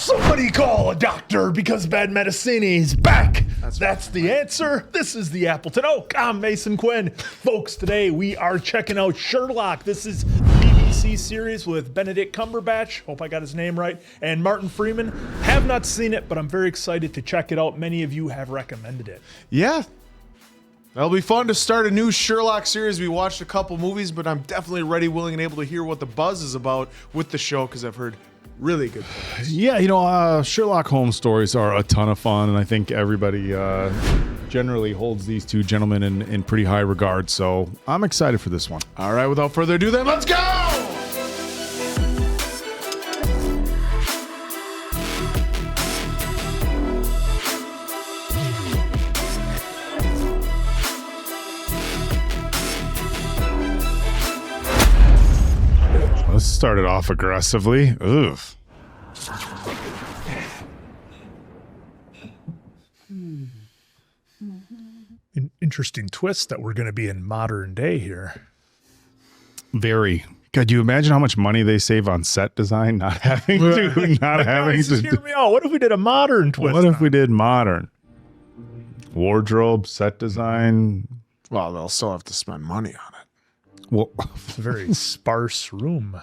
Somebody call a doctor because bad medicine is back. That's the answer. This is the Appleton Oak. I'm Mason Quinn. Folks, today we are checking out Sherlock. This is BBC series with Benedict Cumberbatch. Hope I got his name right. And Martin Freeman. Have not seen it, but I'm very excited to check it out. Many of you have recommended it. Yeah. That'll be fun to start a new Sherlock series. We watched a couple movies, but I'm definitely ready, willing, and able to hear what the buzz is about with the show because I've heard really good things. Yeah, Sherlock Holmes stories are a ton of fun, and I think everybody generally holds these two gentlemen in pretty high regard, so I'm excited for this one. All right, without further ado, then let's go! Let's start it off aggressively. Oof. An interesting twist that we're going to be in modern day here. Very. Could you imagine how much money they save on set design not having to Guys, just hear me out. What if we did a modern twist? What if we did modern? Wardrobe, set design. Well, they'll still have to spend money on it. Well, It's a very sparse room.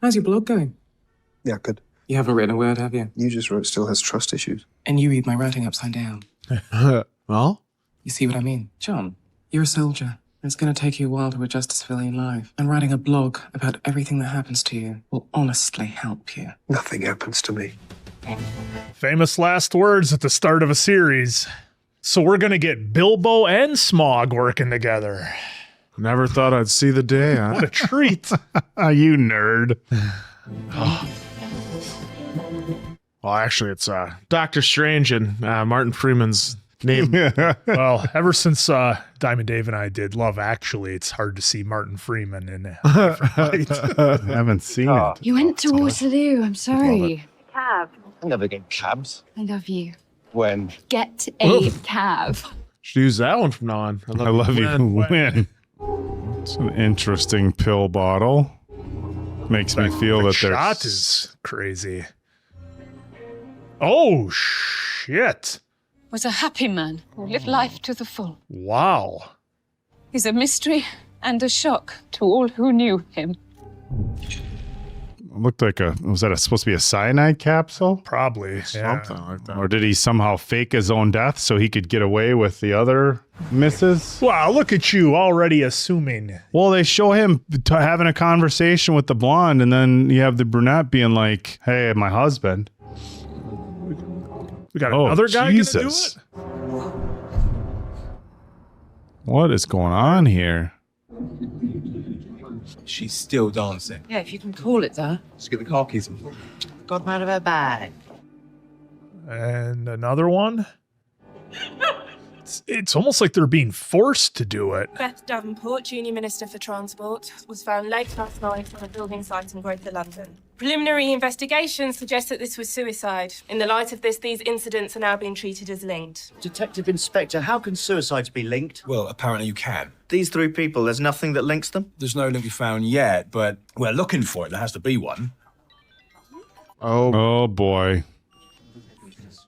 How's your blog going? Yeah, good. You haven't written a word, have you? You just wrote still has trust issues. And you read my writing upside down. Well, You see what I mean? John, you're a soldier. It's going to take you a while to adjust to civilian life. And writing a blog about everything that happens to you will honestly help you. Nothing happens to me. Famous last words at the start of a series. So we're going to get Bilbo and Smaug working together. never thought I'd see the day, huh? What a treat. you nerd. Well, actually, it's Doctor Strange and Martin Freeman's name. Well, ever since Diamond Dave and I did Love Actually, it's hard to see Martin Freeman in it. I haven't seen it. You went to Waterloo. I'm sorry. Cab. I never get cabs. I love you. When? Get a cab. Should use that one from now on. I love you. Win. It's an interesting pill bottle. Makes me feel that shot there's... is crazy. Oh, shit. Was a happy man who lived life to the full. Wow. He's a mystery and a shock to all who knew him. It looked like was that supposed to be a cyanide capsule? Probably. Yeah. Something like that. Or did he somehow fake his own death so he could get away with the other misses? Wow, look at you already assuming. Well, they show him having a conversation with the blonde, and then you have the brunette being like, hey, my husband. We got another guy going to do Jesus. it? What is going on here? She's still dancing. Yeah, if you can call it that. Let's get the car keys. Got them out of her bag. And another one? It's almost like they're being forced to do it. Beth Davenport, Junior Minister for Transport, was found late last night on a building site in Greater London. Preliminary investigation suggests that this was suicide. In the light of this, these incidents are now being treated as linked. Detective Inspector, how can suicides be linked? Well, apparently you can. These three people, there's nothing that links them? There's no link we found yet, but we're looking for it. There has to be one. Oh boy.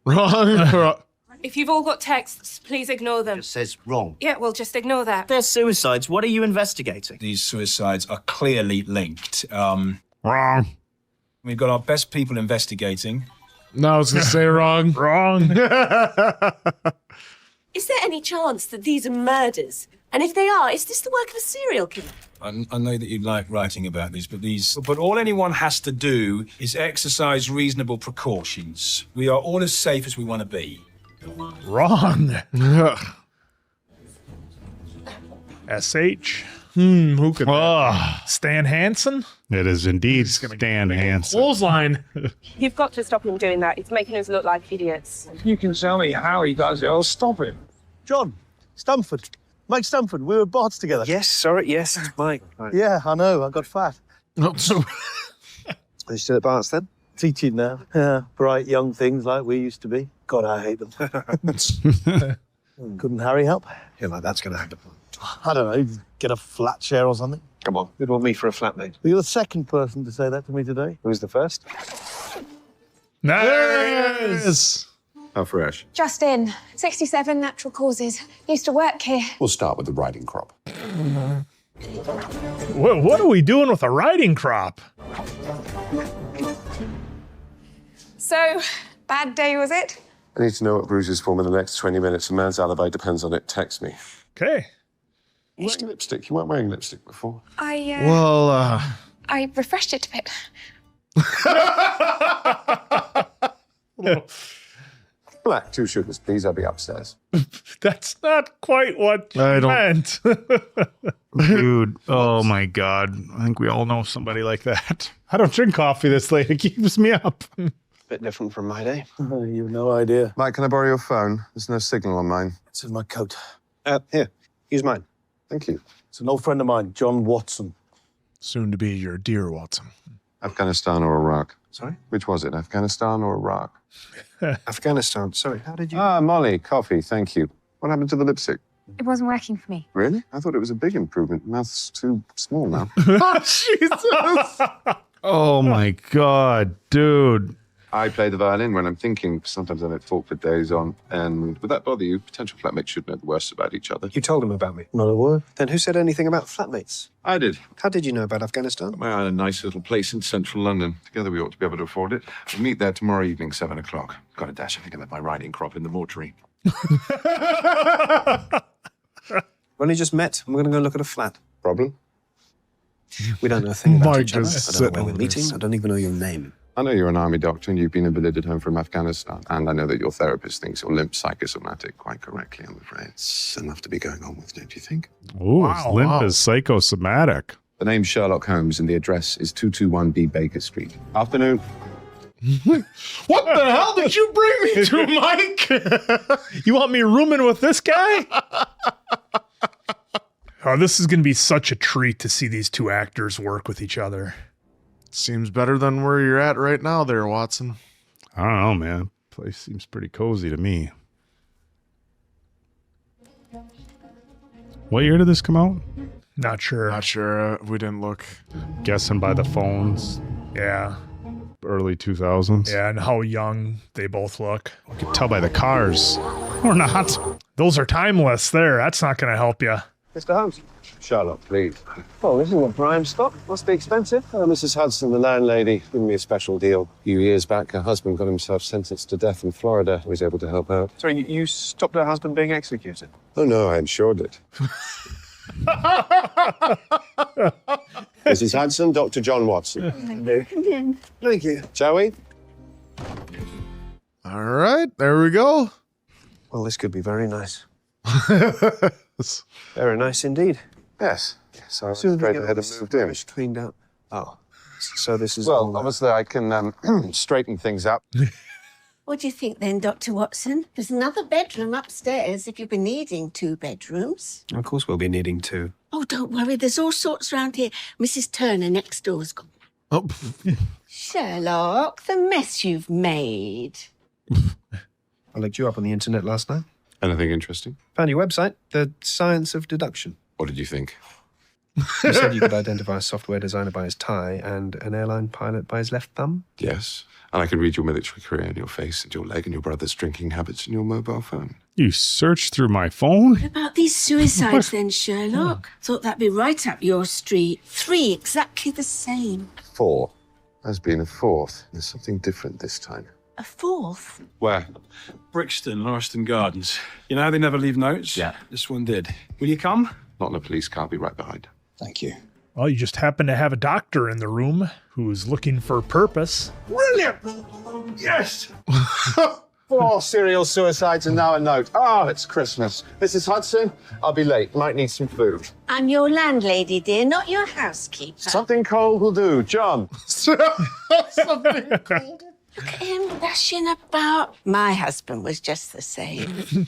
Wrong. If you've all got texts, please ignore them. It says wrong. Yeah, well, just ignore that. They're suicides. What are you investigating? These suicides are clearly linked. Wrong. We've got our best people investigating. No, I was going to say wrong. Wrong. Is there any chance that these are murders? And if they are, is this the work of a serial killer? I know that you like writing about these, but all anyone has to do is exercise reasonable precautions. We are all as safe as we want to be. Wrong. SH. Who could? Stan Hansen? It is indeed Stan Hansen. Clothesline. You've got to stop him doing that. It's making us look like idiots. You can tell me how he does it, I'll stop him. John, Stamford. Mike Stamford, we were bots together. Yes, sorry, yes, it's Mike. Right. Yeah, I know, I got fat. Oh, so Are you still at Barts then? Teaching now. Yeah, bright young things like we used to be. God, I hate them. Couldn't Harry help? Yeah, like that's going to happen. I don't know, get a flat share or something. Come on, who'd want me for a flatmate? Well, you're the second person to say that to me today. Who's the first? There it is. How fresh? Just in. 67 natural causes. Used to work here. We'll start with the riding crop. What are we doing with a riding crop? So, bad day was it? I need to know what Bruce is for in the next 20 minutes. A man's alibi depends on it. Text me. Okay. Wearing lipstick. You weren't wearing lipstick before. I refreshed it a bit. Black, 2 sugars, please. I'll be upstairs. That's not quite what you meant. Dude, oh my God. I think we all know somebody like that. I don't drink coffee this late. It keeps me up. Bit different from my day. You've no idea. Mike, can I borrow your phone? There's no signal on mine. It's in my coat. Here, use mine. Thank you. It's an old friend of mine, John Watson. Soon to be your dear Watson. Afghanistan or Iraq? Sorry? Which was it, Afghanistan or Iraq? Afghanistan. Sorry, how did you... Ah, Molly, coffee, thank you. What happened to the lipstick? It wasn't working for me. Really? I thought it was a big improvement. Mouth's too small now. Jesus. Oh my God, dude. I play the violin when I'm thinking. Sometimes I let talk for days on. And would that bother you? Potential flatmates should know the worst about each other. You told him about me? Not a word. Then who said anything about flatmates? I did. How did you know about Afghanistan? I had a nice little place in central London. Together we ought to be able to afford it. We'll meet there tomorrow evening, 7 o'clock. Got a dash. I think I left my riding crop in the mortuary. We only just met. We're going to go look at a flat. Problem? We don't know a thing about Mike each other. just I don't know sitting where we're on meeting. this. I don't even know your name. I know you're an army doctor and you've been invalided home from Afghanistan. And I know that your therapist thinks you're limp psychosomatic quite correctly, I'm afraid. It's enough to be going on with, don't you think? Ooh, his limp is psychosomatic. The name's Sherlock Holmes and the address is 221B Baker Street. Afternoon. What the hell did you bring me to, Mike? You want me rooming with this guy? Oh, this is going to be such a treat to see these two actors work with each other. Seems better than where you're at right now there, Watson. I don't know, man. Place seems pretty cozy to me. What year did this come out? Not sure. Not sure. We didn't look. Guessing by the phones. Yeah. Early 2000s. Yeah, and how young they both look. You can tell by the cars. Or not. Those are timeless there. That's not going to help you. Mr. Holmes. Sherlock, please. Oh, this is what Brian's stock. Must be expensive. Mrs. Hudson, the landlady, gave me a special deal. A few years back, her husband got himself sentenced to death in Florida. I was able to help out. Sorry, you stopped her husband being executed? Oh, no, I insured it. Mrs. Hudson, Dr. John Watson. Thank you. Shall we? All right, there we go. Well, this could be very nice. Very nice indeed. Yes. Yes, I was straight ahead and moved in. Cleaned up. Oh, so this is Well, obviously I can straighten things up. What do you think then, Dr. Watson? There's another bedroom upstairs if you've been needing 2 bedrooms. Of course we'll be needing 2. Oh, don't worry. There's all sorts around here. Mrs. Turner next door's got Oh. Sherlock, the mess you've made. I looked you up on the internet last night. Anything interesting? Found your website, The Science of Deduction. What did you think? You said you could identify a software designer by his tie and an airline pilot by his left thumb? Yes. And I can read your military career in your face and your leg and your brother's drinking habits in your mobile phone. You searched through my phone? What about these suicides then, Sherlock? Thought that'd be right up your street. 3 exactly the same. 4. There's been a 4th. There's something different this time. A 4th? Where? Brixton, Lauriston Gardens. You know how they never leave notes? Yeah. This one did. Will you come? Not in a police car. I'll be right behind. Thank you. Well, you just happen to have a doctor in the room who's looking for purpose. Brilliant! Yes! 4 serial suicides and now a note. Oh, it's Christmas. Mrs. Hudson, I'll be late. Might need some food. I'm your landlady, dear, not your housekeeper. Something cold will do. John. Something cold. Look at him dashing about. My husband was just the same.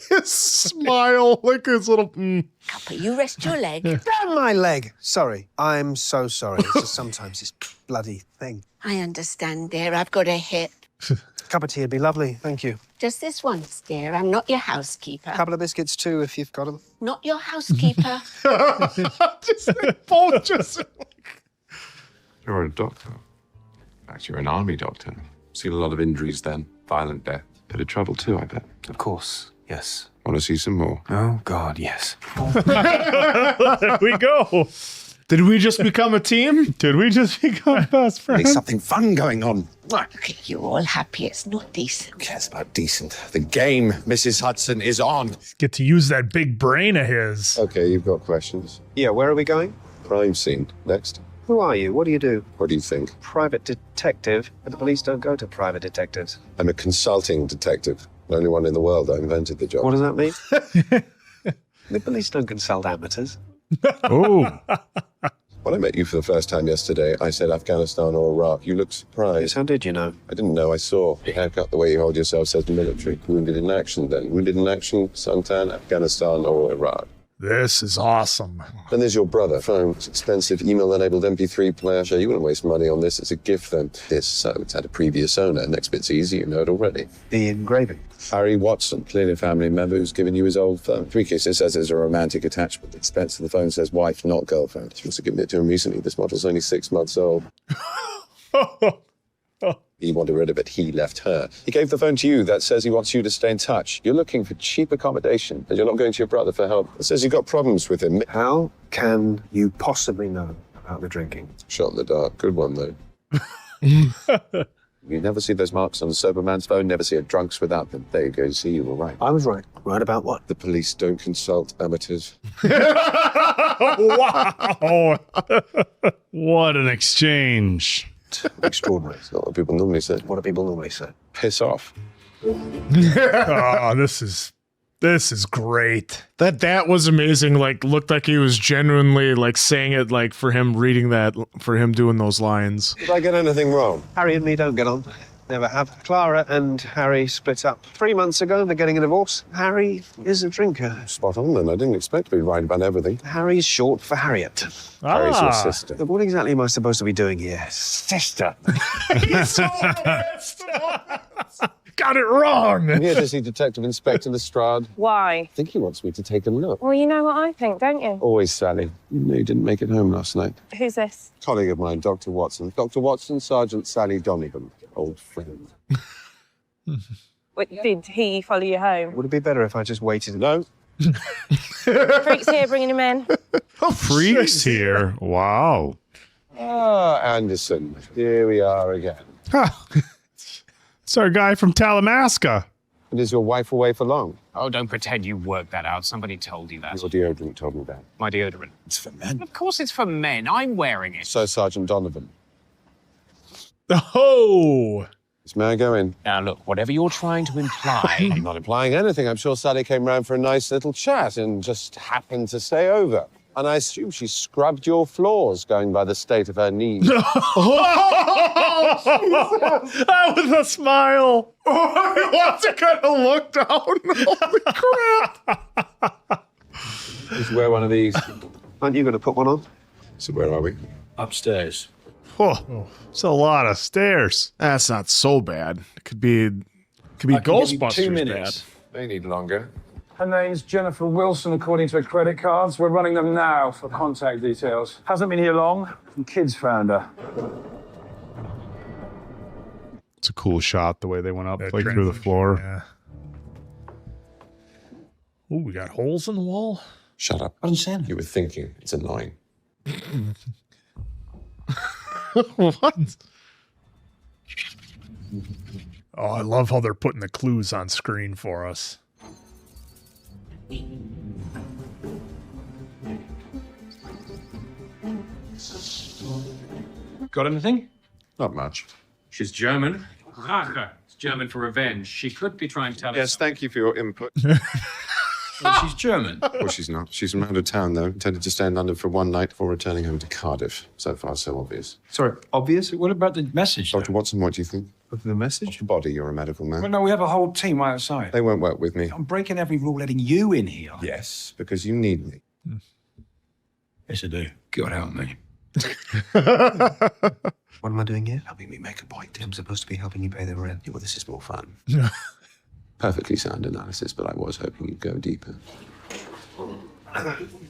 His smile, like his little. Copper, you rest your leg. Damn my leg! Sorry. I'm so sorry. It's just sometimes this bloody thing. I understand, dear. I've got a hip. A cup of tea would be lovely. Thank you. Just this once, dear. I'm not your housekeeper. A couple of biscuits too, if you've got them. Not your housekeeper. Both just. You're a doctor. fact, you're an army doctor. Seen a lot of injuries then. Violent death. Bit of trouble too, I bet. Of course, yes. Want to see some more? Oh, God, yes. There we go. Did we just become a team? Did we just become best friends? There's something fun going on. Look at you all happy. It's not decent. Who cares about decent? The game, Mrs. Hudson, is on. Get to use that big brain of his. Okay, you've got questions. Yeah, where are we going? Crime scene. Next. Who are you? What do you do? What do you think? Private detective, but the police don't go to private detectives. I'm a consulting detective. The only one in the world. I invented the job. What does that mean? The police don't consult amateurs. Oh. When I met you for the first time yesterday, I said Afghanistan or Iraq. You looked surprised. Yes, how did you know? I didn't know. I saw. Your haircut, the way you hold yourself says military. Wounded in action then. Wounded in action, suntan, Afghanistan or Iraq. This is awesome. Then there's your brother. Phone. It's expensive. Email-enabled MP3 player. Sure, you wouldn't waste money on this. It's a gift then. This, so it's had a previous owner. Next bit's easy. You know it already. The engraving. Harry Watson, clearly a family member who's given you his old phone. 3 cases says there's a romantic attachment. The expense of the phone says wife, not girlfriend. She must have given it to him recently. This model's only 6 months old. He wanted rid of it. He left her. He gave the phone to you. That says he wants you to stay in touch. You're looking for cheap accommodation, and you're not going to your brother for help. It says you've got problems with him. How can you possibly know about the drinking? Shot in the dark. Good one, though. You never see those marks on a sober man's phone, never see a drunk's without them. There you go. See, you were right. I was right. Right about what? The police don't consult amateurs. Wow. What an exchange. Extraordinary. That's not what people normally say. What do people normally say? Piss off. Oh, this is great. That was amazing. Like, looked like he was genuinely like saying it, like for him reading that, for him doing those lines. Did I get anything wrong? Harry and me don't get on. Never have. Clara and Harry split up 3 months ago. They're getting a divorce. Harry is a drinker. Spot on, then. I didn't expect to be right about everything. Harry's short for Harriet. Harry's your sister. What exactly am I supposed to be doing here? Sister. Got it wrong. I'm here to see Detective Inspector Lestrade. Why? I think he wants me to take a look. Well, you know what I think, don't you? Always Sally. You know you didn't make it home last night. Who's this? Colleague of mine, Dr. Watson. Dr. Watson, Sergeant Sally Donegan. Old friend. Did he follow you home? Would it be better if I just waited? No. Freaks here bringing him in. Freaks here. Wow. Ah, Anderson. Here we are again. It's our guy from Talamasca. And is your wife away for long? Oh, don't pretend you worked that out. Somebody told you that. Your deodorant told me that. My deodorant. It's for men. Of course it's for men. I'm wearing it. So, Sergeant Donovan. Oh. May I go in? Now, look, whatever you're trying to imply... I'm not implying anything. I'm sure Sally came round for a nice little chat and just happened to stay over. And I assume she scrubbed your floors, going by the state of her knees. With a smile. He wants to kind of look down. Holy crap. Just wear one of these. Aren't you going to put one on? So where are we? Upstairs. Oh, it's a lot of stairs. That's not so bad. It could be Ghostbusters 2 minutes. They need longer. Her name's Jennifer Wilson, according to her credit cards. We're running them now for contact details. Hasn't been here long. Some kids found her. It's a cool shot, the way they went up That like through the transition, floor. Yeah. Ooh, we got holes in the wall. Shut up. Understand? You were thinking. It's annoying. What? Oh, I love how they're putting the clues on screen for us. Got anything? Not much. She's German. Rache. It's German for revenge. She could be trying to tell Yes, us... thank you for your input. Well, she's German. Well, she's not. She's from out of town, though. Intended to stay in London for one night before returning home to Cardiff. So far, so obvious. Sorry, obvious? What about the message? Dr. Watson, what do you think? Of the message? Of the body, you're a medical man. Well, no, we have a whole team right outside. They won't work with me. I'm breaking every rule letting you in here. Yes, because you need me. Yes, I do. God help me. What am I doing here? Helping me make a point. I'm supposed to be helping you pay the rent. Yeah, well, this is more fun. Perfectly sound analysis, but I was hoping you'd go deeper.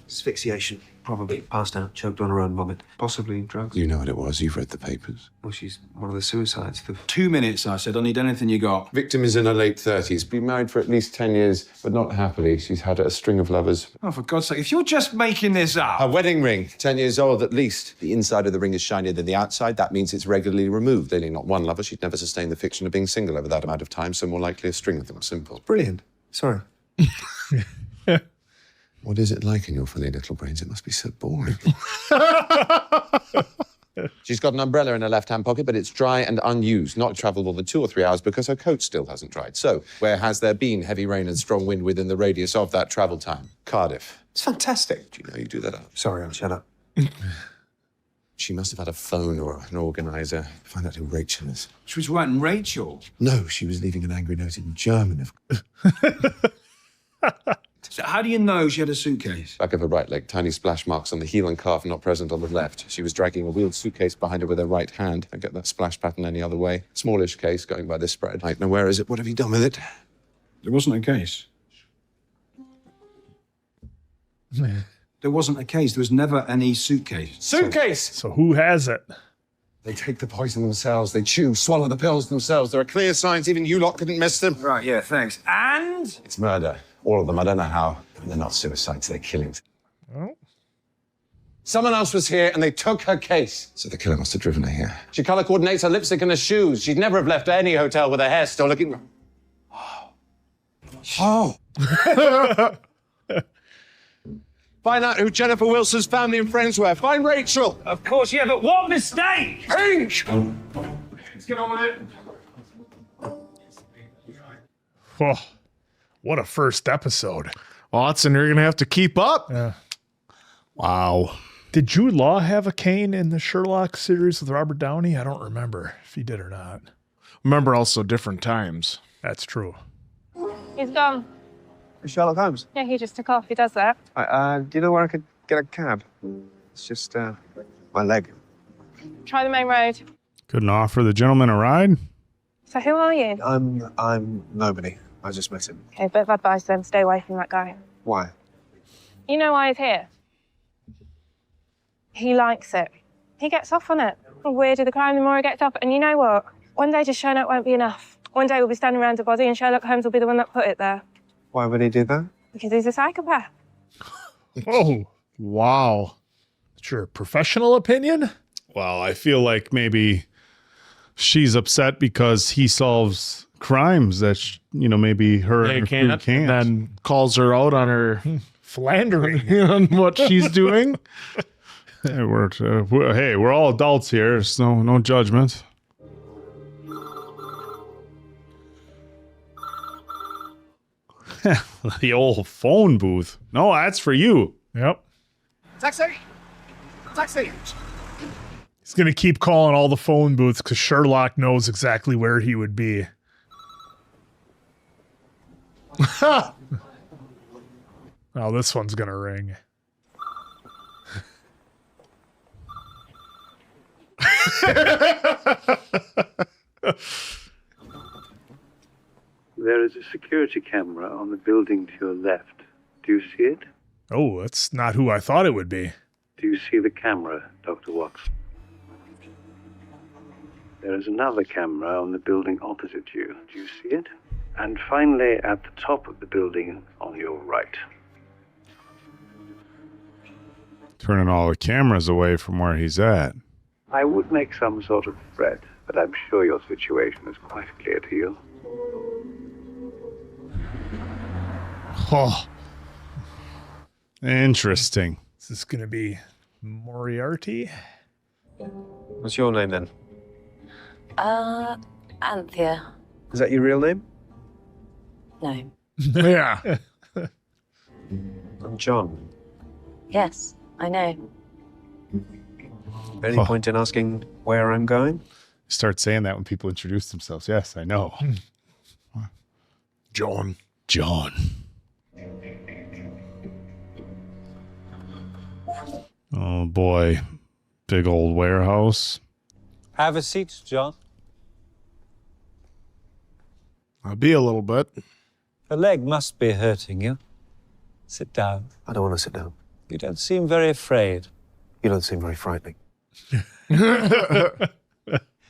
Asphyxiation. Probably passed out, choked on her own vomit. Possibly drugs. You know what it was. You've read the papers. Well, she's one of the suicides. 2 minutes, I said. I need anything you got. Victim is in her late 30s. Been married for at least 10 years, but not happily. She's had a string of lovers. Oh, for God's sake, if you're just making this up. A wedding ring, 10 years old at least. The inside of the ring is shinier than the outside. That means it's regularly removed. Clearly not one lover. She'd never sustained the fiction of being single over that amount of time, so more likely a string of them. Simple. Brilliant. Sorry. What is it like in your funny little brains? It must be so boring. She's got an umbrella in her left-hand pocket, but it's dry and unused. Not travelled more than 2 or 3 hours because her coat still hasn't dried. So, where has there been heavy rain and strong wind within the radius of that travel time? Cardiff. It's fantastic. Do you know you do that up? Sorry, I'll shut up. She must have had a phone or an organiser. Find out who Rachel is. She was writing Rachel. No, she was leaving an angry note in German. So how do you know she had a suitcase? Back of her right leg, tiny splash marks on the heel and calf, not present on the left. She was dragging a wheeled suitcase behind her with her right hand. Don't get that splash pattern any other way. Smallish case, going by this spread. Right, now where is it? What have you done with it? There wasn't a case. There wasn't a case. There was never any suitcase. Suitcase! So who has it? They take the poison themselves. They chew, swallow the pills themselves. There are clear signs even you lot couldn't miss them. Right, yeah, thanks. And? It's murder. All of them. I don't know how. They're not suicides. They're killings. Oh. Someone else was here and they took her case. So the killer must have driven her here. She colour coordinates her lipstick and her shoes. She'd never have left any hotel with her hair still looking... Oh. Find out who Jennifer Wilson's family and friends were. Find Rachel. Of course, yeah, but what mistake? Pink! Let's get on with it. Oh, what a first episode. Watson, you're going to have to keep up. Yeah. Wow. Did Jude Law have a cane in the Sherlock series with Robert Downey? I don't remember if he did or not. Remember also different times. That's true. He's gone. Sherlock Holmes. Yeah, he just took off. He does that. Do you know where I could get a cab? It's just my leg. Try the main road. Couldn't offer the gentleman a ride? So who are you? I'm nobody. I just met him. Okay, bit of advice then. Stay away from that guy. Why? You know why he's here? He likes it. He gets off on it. The weirder the crime, the more he gets off. And you know what? One day just showing up won't be enough. One day we'll be standing around a body and Sherlock Holmes will be the one that put it there. Why would he do that? Because he's a psychopath. Oh, wow. That's your professional opinion? Well, I feel like maybe she's upset because he solves crimes that, maybe her They and her crew can't. Then calls her out on her Philandering. on what she's doing. Hey, we're all adults here. There's no judgment. The old phone booth. No, that's for you. Yep. Taxi! Taxi! He's going to keep calling all the phone booths because Sherlock knows exactly where he would be. Oh, this one's going to ring. There is a security camera on the building to your left. Do you see it? Oh, that's not who I thought it would be. Do you see the camera, Dr. Watson? There is another camera on the building opposite you. Do you see it? And finally, at the top of the building on your right. Turning all the cameras away from where he's at. I would make some sort of threat, but I'm sure your situation is quite clear to you. Oh. Interesting. Is this going to be Moriarty? What's your name then? Anthea. Is that your real name? No. Yeah. I'm John. Yes, I know. Any point in asking where I'm going? Start saying that when people introduce themselves. Yes, I know. John. Oh boy. Big old warehouse. Have a seat, John. I'll be a little bit. The leg must be hurting you. Sit down. I don't want to sit down. You don't seem very afraid. You don't seem very frightening.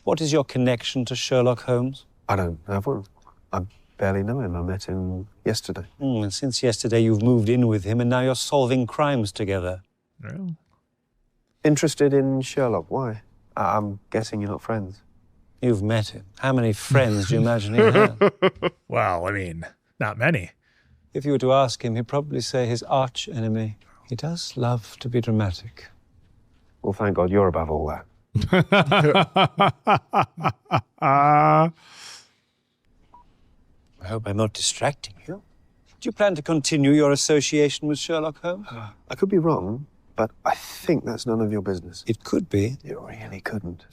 What is your connection to Sherlock Holmes? I don't have one. I barely know him. I met him yesterday. And since yesterday, you've moved in with him, and now you're solving crimes together. Well. Interested in Sherlock? Why? I'm guessing you're not friends. You've met him. How many friends do you imagine he had? Well, I mean, not many. If you were to ask him, he'd probably say his arch enemy. He does love to be dramatic. Well, thank God you're above all that. I hope I'm not distracting you. Do you plan to continue your association with Sherlock Holmes? I could be wrong, but I think that's none of your business. It could be. It really couldn't.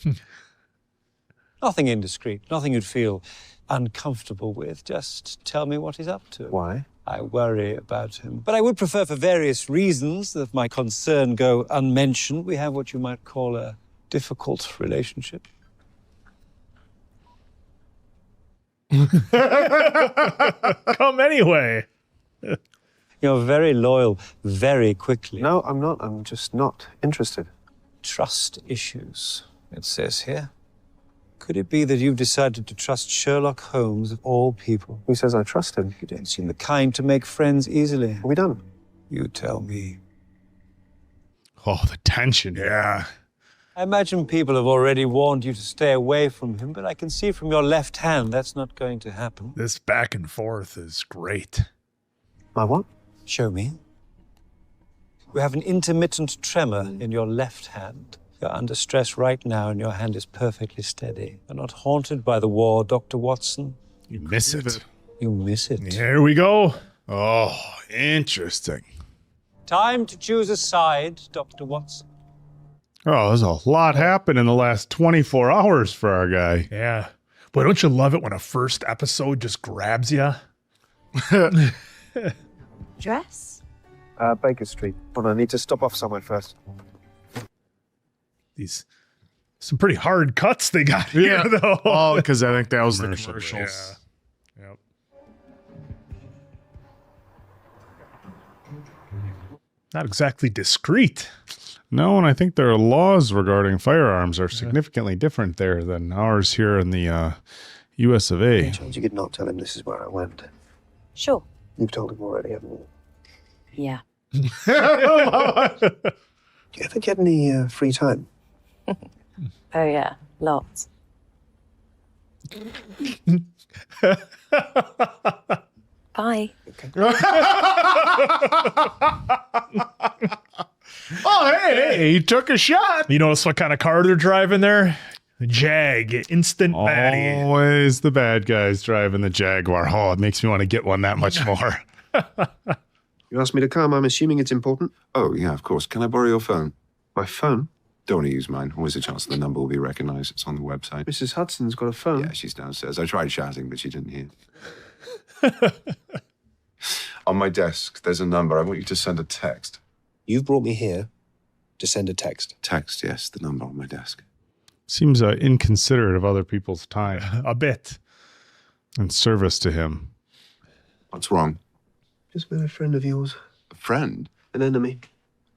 Nothing indiscreet, nothing you'd feel uncomfortable with. Just tell me what he's up to. Why? I worry about him. But I would prefer, for various reasons, that my concern go unmentioned. We have what you might call a difficult relationship. Come anyway. You're very loyal very quickly. No, I'm not. I'm just not interested. Trust issues, it says here. Could it be that you've decided to trust Sherlock Holmes of all people? Who says I trust him? You don't seem the kind to make friends easily. What have we done? You tell me. Oh, the tension. Yeah. I imagine people have already warned you to stay away from him, but I can see from your left hand that's not going to happen. This back and forth is great. My what? Show me. You have an intermittent tremor in your left hand. You're under stress right now, and your hand is perfectly steady. You're not haunted by the war, Dr. Watson. You miss it. You miss it. Here we go. Oh, interesting. Time to choose a side, Dr. Watson. Oh, there's a lot happened in the last 24 hours for our guy. Yeah. Boy, don't you love it when a first episode just grabs you? Dress? Baker Street. Hold on, I need to stop off somewhere first. Some pretty hard cuts they got here, though. Oh, because I think that was the commercials. Yeah. Yep. Not exactly discreet. No, and I think their laws regarding firearms are significantly different there than ours here in the US of A. You could not tell him this is where I went. Sure. You've told him already, haven't you? Yeah. Do you ever get any free time? Oh, yeah. Lots. Bye. Oh, hey, he took a shot. You notice what kind of car they're driving there? The Jag, instant baddie. Always the bad guys driving the Jaguar. Oh, it makes me want to get one that much more. You asked me to come. I'm assuming it's important. Oh, yeah, of course. Can I borrow your phone? My phone? Don't want to use mine. Always a chance the number will be recognized. It's on the website. Mrs. Hudson's got a phone. Yeah, she's downstairs. I tried shouting, but she didn't hear. On my desk, there's a number. I want you to send a text. You've brought me here to send a text. Text, yes, the number on my desk. Seems inconsiderate of other people's time. A bit. And service to him. What's wrong? Just met a friend of yours. A friend? An enemy.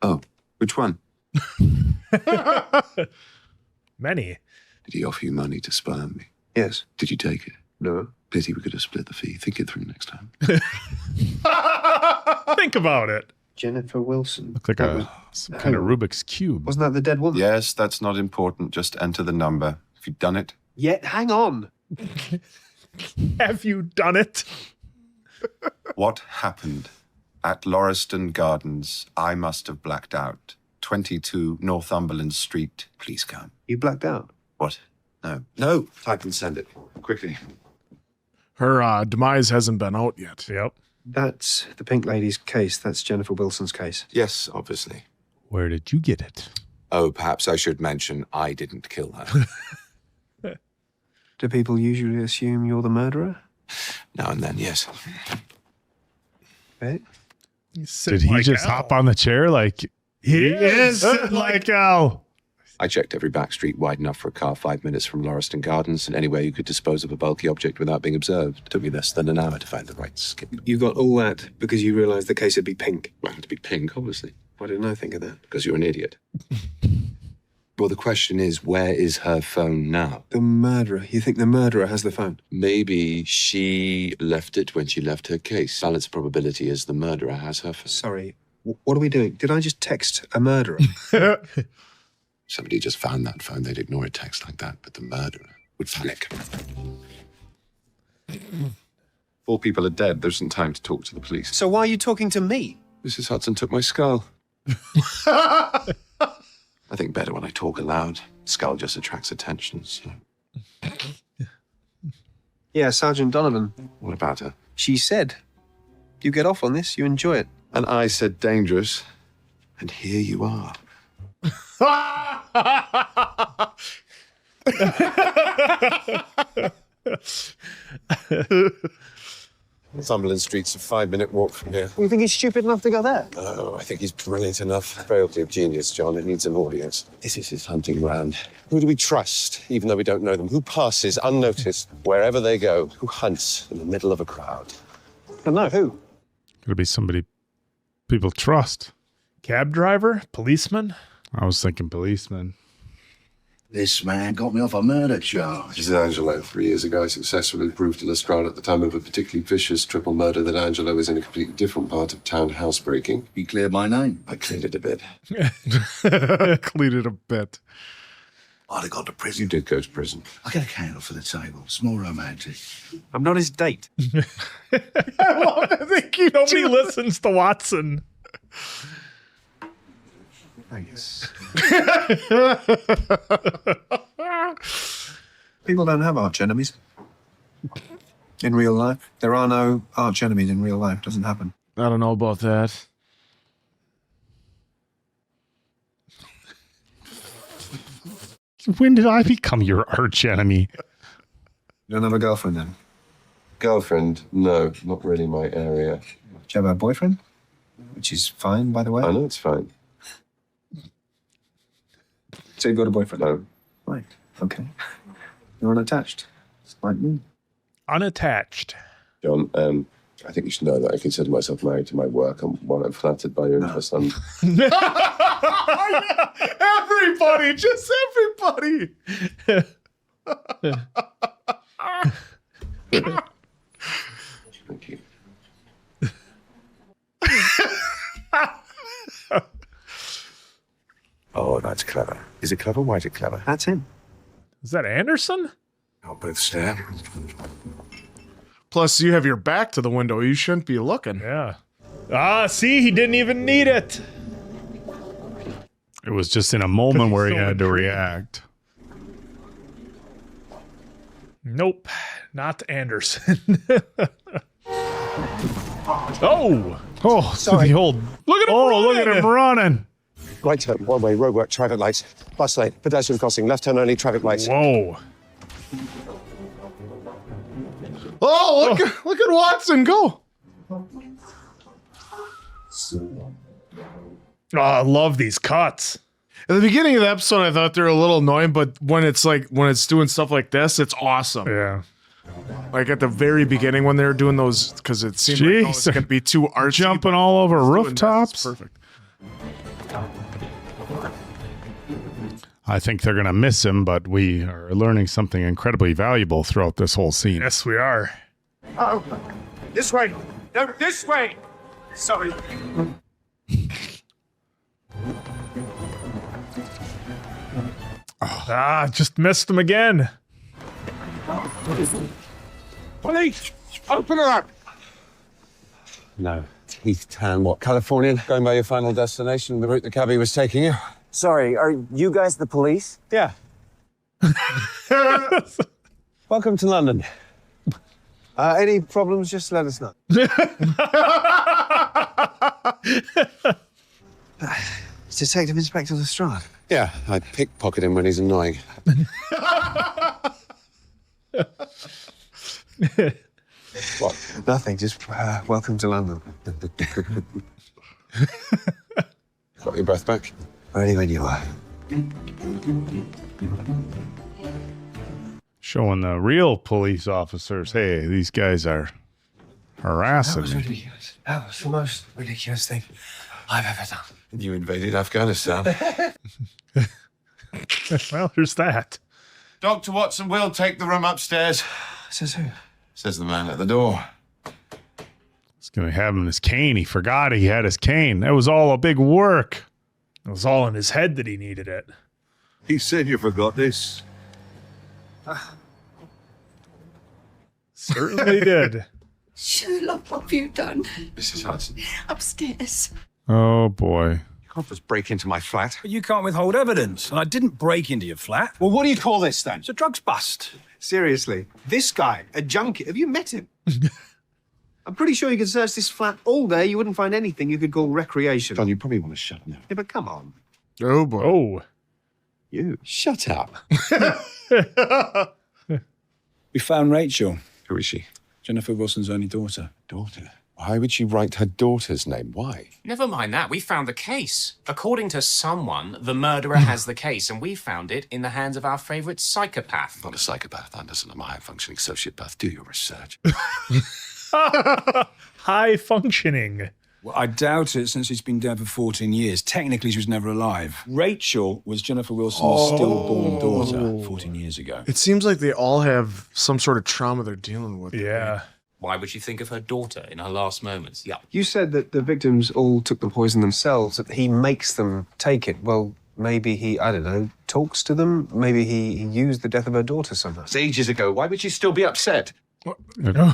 Oh, which one? Many. Did he offer you money to spy on me? Yes. Did you take it? No. Pity we could have split the fee. Think it through next time. Think about it. Jennifer Wilson. Looked like some kind of Rubik's Cube. Wasn't that the dead woman? Yes, that's not important. Just enter the number. Have you done it? Yet, hang on. Have you done it? What happened at Lauriston Gardens? I must have blacked out. 22 Northumberland Street. Please come. You blacked out? What? No. No. Type and send it. Quickly. Her demise hasn't been out yet. Yep. That's the Pink Lady's case. That's Jennifer Wilson's case. Yes, obviously. Where did you get it? Oh, perhaps I should mention I didn't kill her. Do people usually assume you're the murderer? Now and then, yes. Right? Did he just hop on the chair like he is? Like Al. I checked every back street wide enough for a car 5 minutes from Lauriston Gardens and anywhere you could dispose of a bulky object without being observed. It took me less than an hour to find the right skip. You got all that because you realised the case would be pink. Well, it had to be pink, obviously. Why didn't I think of that? Because you're an idiot. Well, the question is, where is her phone now? The murderer. You think the murderer has the phone? Maybe she left it when she left her case. Balance probability is the murderer has her phone. Sorry, what are we doing? Did I just text a murderer? Somebody just found that phone. They'd ignore a text like that, but the murderer would panic. 4 people are dead. There isn't time to talk to the police. So why are you talking to me? Mrs. Hudson took my skull. I think better when I talk aloud. Skull just attracts attention, so... Yeah, Sergeant Donovan. What about her? She said, you get off on this, you enjoy it. And I said dangerous, and here you are. Northumberland Street's a 5-minute walk from here. You think he's stupid enough to go there? Oh, I think he's brilliant enough. Frailty of genius, John. It needs an audience. This is his hunting ground. Who do we trust, even though we don't know them? Who passes unnoticed wherever they go? Who hunts in the middle of a crowd? I don't know. Who? Could be somebody people trust. Cab driver? Policeman? I was thinking policeman. This man got me off a murder charge. This is Angelo. 3 years ago, I successfully proved to Lestrade at the time of a particularly vicious triple murder that Angelo was in a completely different part of town housebreaking. He cleared my name. I cleared it a bit. Cleared it a bit. I'd have gone to prison. You did go to prison. I get a candle for the table. It's more romantic. I'm not his date. I think nobody listens to Watson. Thanks. People don't have arch enemies. In real life. There are no arch enemies in real life. Doesn't happen. I don't know about that. When did I become your arch enemy? You don't have a girlfriend then? Girlfriend? No, not really my area. Do you have a boyfriend? Which is fine, by the way. I know it's fine. So you've got a boyfriend? No. Right. Okay. You're unattached. It's like me. Unattached. John, I think you should know that I consider myself married to my work. While I'm flattered by your interest, I'm... Everybody, just everybody. Thank you. Oh, that's clever. Is it clever? Why is it clever? That's him. Is that Anderson? I'll both stare. Plus, you have your back to the window. You shouldn't be looking. Yeah. Ah, see, he didn't even need it. It was just in a moment where he had to react. Nope, not Anderson. Oh, sorry. Look at him running. Look at him running. Right turn, one way, roadwork, traffic lights. Bus lane, pedestrian crossing, left turn only, traffic lights. Whoa. Oh, look at Watson go. Oh, I love these cuts. At the beginning of the episode, I thought they were a little annoying, but when it's doing stuff like this, it's awesome. Yeah. Like at the very beginning when they were doing those, because it seemed like it's going to be too artsy. Jumping all over rooftops. Perfect. I think they're going to miss him, but we are learning something incredibly valuable throughout this whole scene. Yes, we are. Oh, this way. No, this way. Sorry. Just missed him again. Police, open her up. No. Heath Tan, what, Californian? Going by your final destination, the route the cabbie was taking you? Sorry, are you guys the police? Yeah. Welcome to London. Any problems, just let us know. Detective Inspector Lestrade. Yeah, I pickpocket him when he's annoying. What? Nothing, just welcome to London. Got your breath back? Ready when you are. Showing the real police officers, hey, these guys are harassing me. ridiculous. That was the most ridiculous thing I've ever done. You invaded Afghanistan. Well, there's that. Dr. Watson will take the room upstairs. Says who? Says the man at the door. He's gonna have him his cane. He forgot he had his cane. That was all a big work. It was all in his head that he needed it. He said you forgot this. Certainly did. Sherlock, what have you done? Mrs. Hudson. Upstairs. Oh boy. You can't just break into my flat. But you can't withhold evidence, and I didn't break into your flat. Well, what do you call this then? It's a drugs bust. Seriously, this guy, a junkie, have you met him? I'm pretty sure you could search this flat all day. You wouldn't find anything you could call recreation. John, you probably want to shut up now. Yeah, but come on. Oh, boy. Oh. You. Shut up. We found Rachel. Who is she? Jennifer Wilson's only daughter. Daughter? Why would she write her daughter's name? Why? Never mind that. We found the case. According to someone, the murderer has the case, and we found it in the hands of our favourite psychopath. Not a psychopath, Anderson. I'm a high-functioning sociopath. Do your research. High functioning. Well, I doubt it since she's been dead for 14 years. Technically, she was never alive. Rachel was Jennifer Wilson's stillborn daughter 14 years ago. It seems like they all have some sort of trauma they're dealing with. Yeah. Why would you think of her daughter in her last moments? Yeah. You said that the victims all took the poison themselves, that he makes them take it. Well, maybe he, I don't know, talks to them. Maybe he used the death of her daughter somehow. It's ages ago. Why would she still be upset?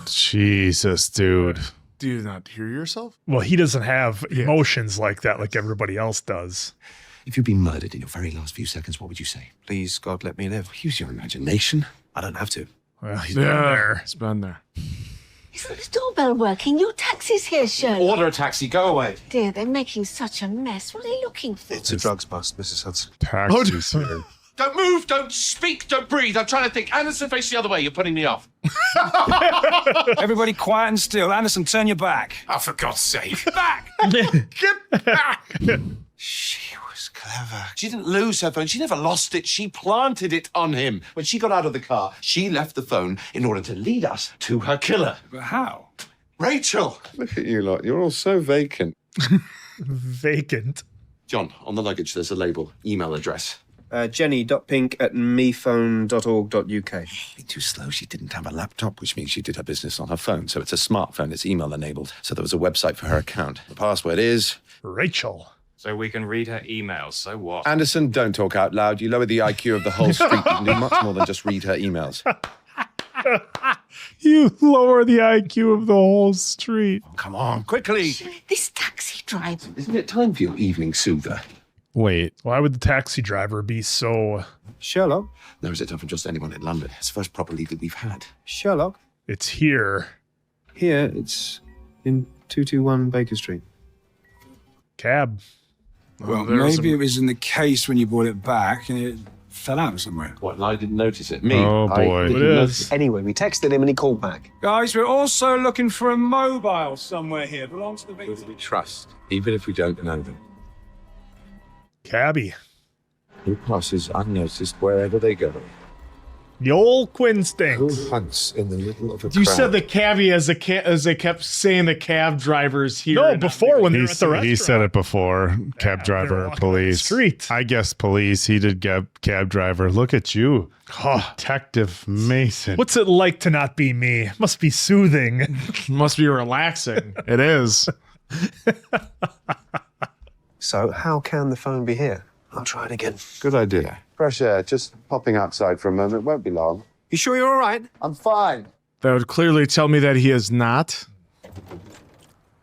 Jesus, dude. Do you not hear yourself? Well, he doesn't have emotions like that like everybody else does. If you'd been murdered in your very last few seconds, what would you say? Please, God, let me live. Use your imagination. I don't have to. Well, he's been there. It's been there. Isn't the doorbell working? Your taxi's here, Sherlock. Order a taxi. Go away. Dear, they're making such a mess. What are they looking for? It's a drugs bust, Mrs. Hudson. Taxi's here. Don't move. Don't speak. Don't breathe. I'm trying to think. Anderson, face the other way. You're putting me off. Everybody quiet and still. Anderson, turn your back. Oh, for God's sake. Back! Get back. She was clever. She didn't lose her phone. She never lost it. She planted it on him. When she got out of the car, she left the phone in order to lead us to her killer. But how? Rachel. Look at you lot. You're all so vacant. Vacant. John, on the luggage, there's a label. Email address. Jenny.pink@mefone.org.uk. Too slow. She didn't have a laptop, which means she did her business on her phone. So it's a smartphone. It's email enabled. So there was a website for her account. The password is Rachel. So we can read her emails. So what? Anderson, don't talk out loud. You lower the IQ of the whole street. You can do much more than just read her emails. You lower the IQ of the whole street. Come on, quickly. This taxi driver. Isn't it time for your evening soother? Wait. Why would the taxi driver be so... Sherlock? No, is it time for just anyone in London? It's the first proper lead that we've had. Sherlock? It's here. Here, it's in 221 Baker Street. Cab. Well, maybe it was in the case when you brought it back and it fell out somewhere. What, and I didn't notice it? Me? Oh, boy. It is. Anyway, we texted him and he called back. Guys, we're also looking for a mobile somewhere here. Belongs to the Who do victim. we trust, even if we don't know them? Cabbie. Who passes unnoticed wherever they go? The old Who Quinstinks. hunts in the middle of a You crowd? said the cabbie as they kept saying the cab drivers here. No, before when they were at the restaurant. He said it before. Cab driver, walking down the police. street. I guess police. He did cab driver. Look at you. Detective Mason. What's it like to not be me? Must be soothing. Must be relaxing. It is. So, how can the phone be here? I'll try it again. Good idea. Fresh air. Just popping outside for a moment. Won't be long. You sure you're all right? I'm fine. That would clearly tell me that he is not.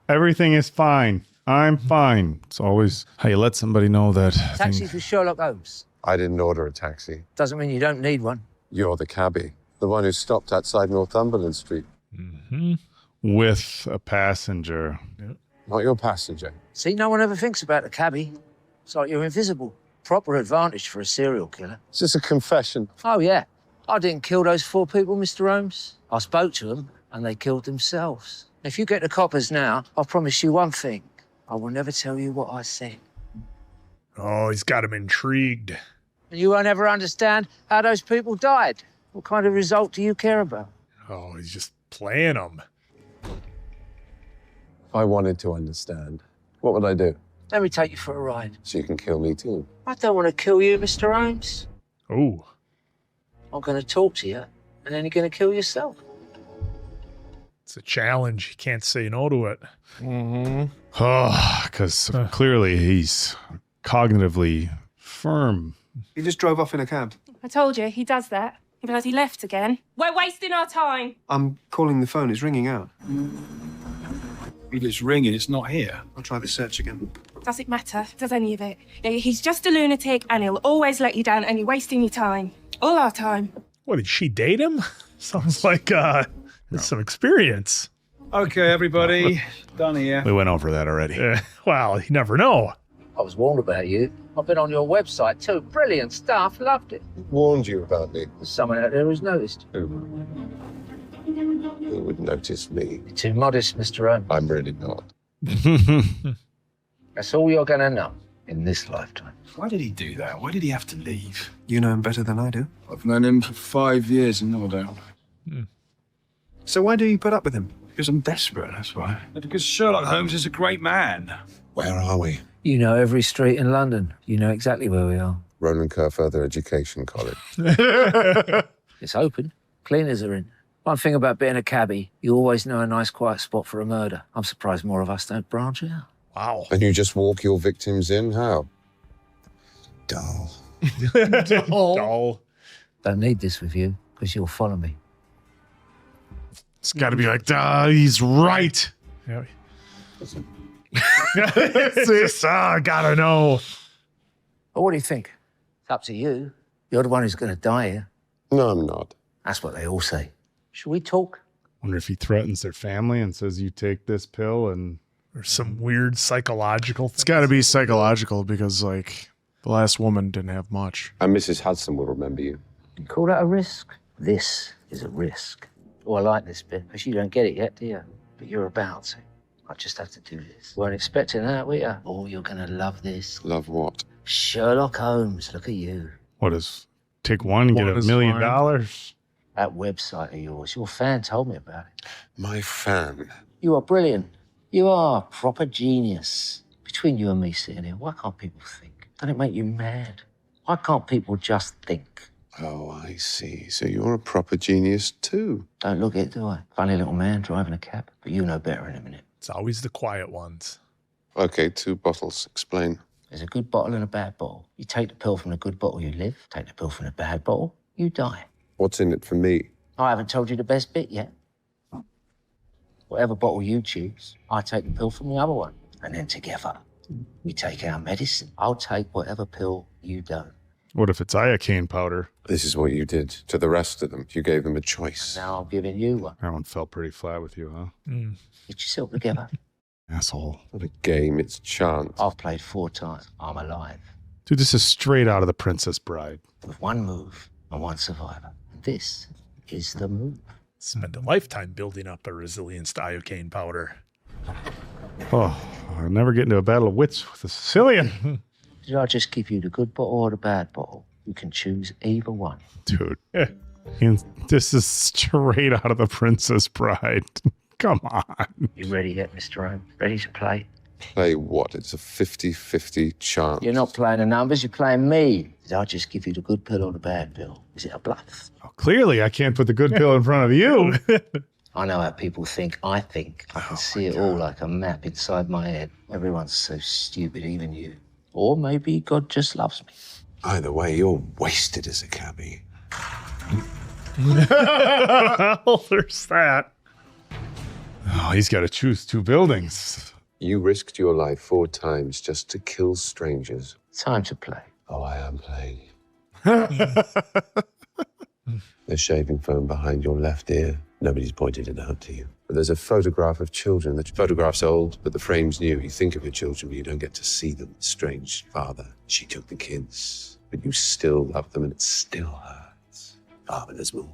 Everything is fine. I'm fine. It's always how you let somebody know that. Taxi for Sherlock Holmes. I didn't order a taxi. Doesn't mean you don't need one. You're the cabbie. The one who stopped outside Northumberland Street. With a passenger. Not your passenger. See, no one ever thinks about the cabbie. It's like you're invisible. Proper advantage for a serial killer. Is this a confession? Oh, yeah. I didn't kill those 4 people, Mr. Holmes. I spoke to them, and they killed themselves. If you get the coppers now, I'll promise you one thing. I will never tell you what I said. Oh, he's got him intrigued. And you won't ever understand how those people died. What kind of result do you care about? Oh, he's just playing him. If I wanted to understand, what would I do? Let me take you for a ride. So you can kill me too. I don't want to kill you, Mr. Holmes. Oh. I'm going to talk to you, and then you're going to kill yourself. It's a challenge. You can't say no to it. Mm-hmm. Oh, because clearly he's cognitively firm. He just drove off in a cab. I told you, he does that. He bloody left again. We're wasting our time. I'm calling the phone. It's ringing out. If it's ringing, it's not here. I'll try the search again. Does it matter? Does any of it? Yeah, he's just a lunatic and he'll always let you down and you're wasting your time. All our time. What, did she date him? Sounds like there's some experience. Okay, everybody. Done here. We went over that already. Well, you never know. I was warned about you. I've been on your website too. Brilliant stuff. Loved it. Warned you about me. There's someone out there who's noticed. Who would notice me? You're too modest, Mr. Holmes. I'm really not. That's all you're going to know in this lifetime. Why did he do that? Why did he have to leave? You know him better than I do. I've known him for 5 years in Nordown. So why do you put up with him? Because I'm desperate, that's why. Because Sherlock Holmes is a great man. Where are we? You know every street in London. You know exactly where we are. Roland Kerr Further Education College. It's open. Cleaners are in. One thing about being a cabbie, you always know a nice quiet spot for a murder. I'm surprised more of us don't branch out. Wow. And you just walk your victims in? How? Dull. Dull. Don't need this with you, because you'll follow me. It's got to be like, he's right. Yeah. It's just, I gotta know. But what do you think? It's up to you. You're the one who's going to die here. No, I'm not. That's what they all say. Should we talk? Wonder if he threatens their family and says, you take this pill and... There's some weird psychological thing. It's got to be psychological because, like, the last woman didn't have much. And Mrs. Hudson will remember you. You call that a risk? This is a risk. Oh, I like this bit, because you don't get it yet, do you? But you're about to. I just have to do this. Weren't expecting that, were you? Oh, you're going to love this. Love what? Sherlock Holmes, look at you. What is... Take one and get $1 million? That website of yours, your fan told me about it. My fan? You are brilliant. You are a proper genius. Between you and me sitting here, why can't people think? Doesn't it make you mad? Why can't people just think? Oh, I see. So you're a proper genius too. Don't look it, do I? Funny little man driving a cab. But you know better in a minute. It's always the quiet ones. Okay, 2 bottles. Explain. There's a good bottle and a bad bottle. You take the pill from the good bottle, you live. Take the pill from the bad bottle, you die. What's in it for me? I haven't told you the best bit yet. Whatever bottle you choose, I take the pill from the other one. And then together, we take our medicine. I'll take whatever pill you don't. What if it's iocane powder? This is what you did to the rest of them. You gave them a choice. And now I'm giving you one. That one fell pretty flat with you, huh? Get yourself together. Asshole. Not a game, it's chance. I've played 4 times. I'm alive. Dude, this is straight out of The Princess Bride. With 1 move and 1 survivor. This is the move. Spend a lifetime building up a resilience to iocane powder. Oh, I'll never get into a battle of wits with a Sicilian. Did I just give you the good bottle or the bad bottle? You can choose either one. Dude, this is straight out of The Princess Bride. Come on. You ready yet, Mr. Holmes? Ready to play? Play what? It's a 50-50 chance. You're not playing the numbers, you're playing me. Did I just give you the good pill or the bad pill? Is it a bluff? Oh, clearly, I can't put the good pill in front of you. I know how people think. I think. I can see it all like a map inside my head. Everyone's so stupid, even you. Or maybe God just loves me. Either way, you're wasted as a cabbie. Oh, there's that. Oh, he's got to choose 2 buildings. You risked your life 4 times just to kill strangers. Time to play. Oh, I am playing. There's shaving foam behind your left ear. Nobody's pointed it out to you. But there's a photograph of children. The photograph's old, but the frame's new. You think of your children, but you don't get to see them. Strange father. She took the kids, but you still love them, and it still hurts. Ah, but there's more.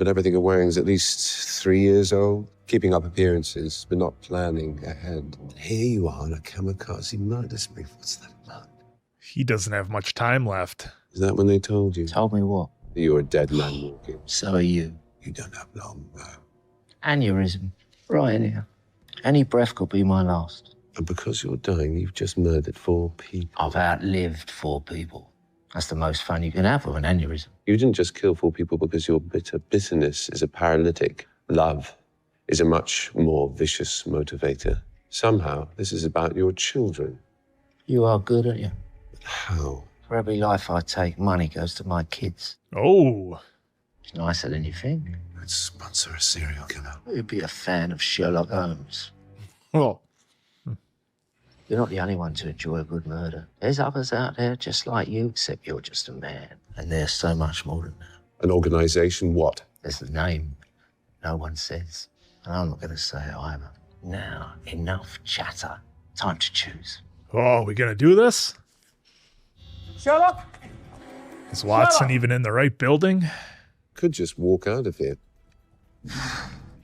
but everything you're wearing is at least 3 years old. Keeping up appearances, but not planning ahead. And here you are on a kamikaze murder spree. What's that about? He doesn't have much time left. Is that when they told you? Told me what? That you were a dead man walking. So are you. You don't have long, though. Aneurysm. Right in here. Any breath could be my last. And because you're dying, you've just murdered 4 people. I've outlived 4 people. That's the most fun you can have with an aneurysm. You didn't just kill 4 people because you're bitter. Bitterness is a paralytic. Love is a much more vicious motivator. Somehow, this is about your children. You are good, aren't you? How? For every life I take, money goes to my kids. Oh. It's nicer than you think. Let's sponsor a serial killer. You'd be a fan of Sherlock Holmes. Well, You're not the only one to enjoy a good murder. There's others out there just like you, except you're just a man. And there's so much more than that. An organization, what? There's the name no one says. And I'm not going to say it either. Now, enough chatter. Time to choose. Oh, we gonna do this? Sherlock? Is Watson even in the right building? Could just walk out of here. You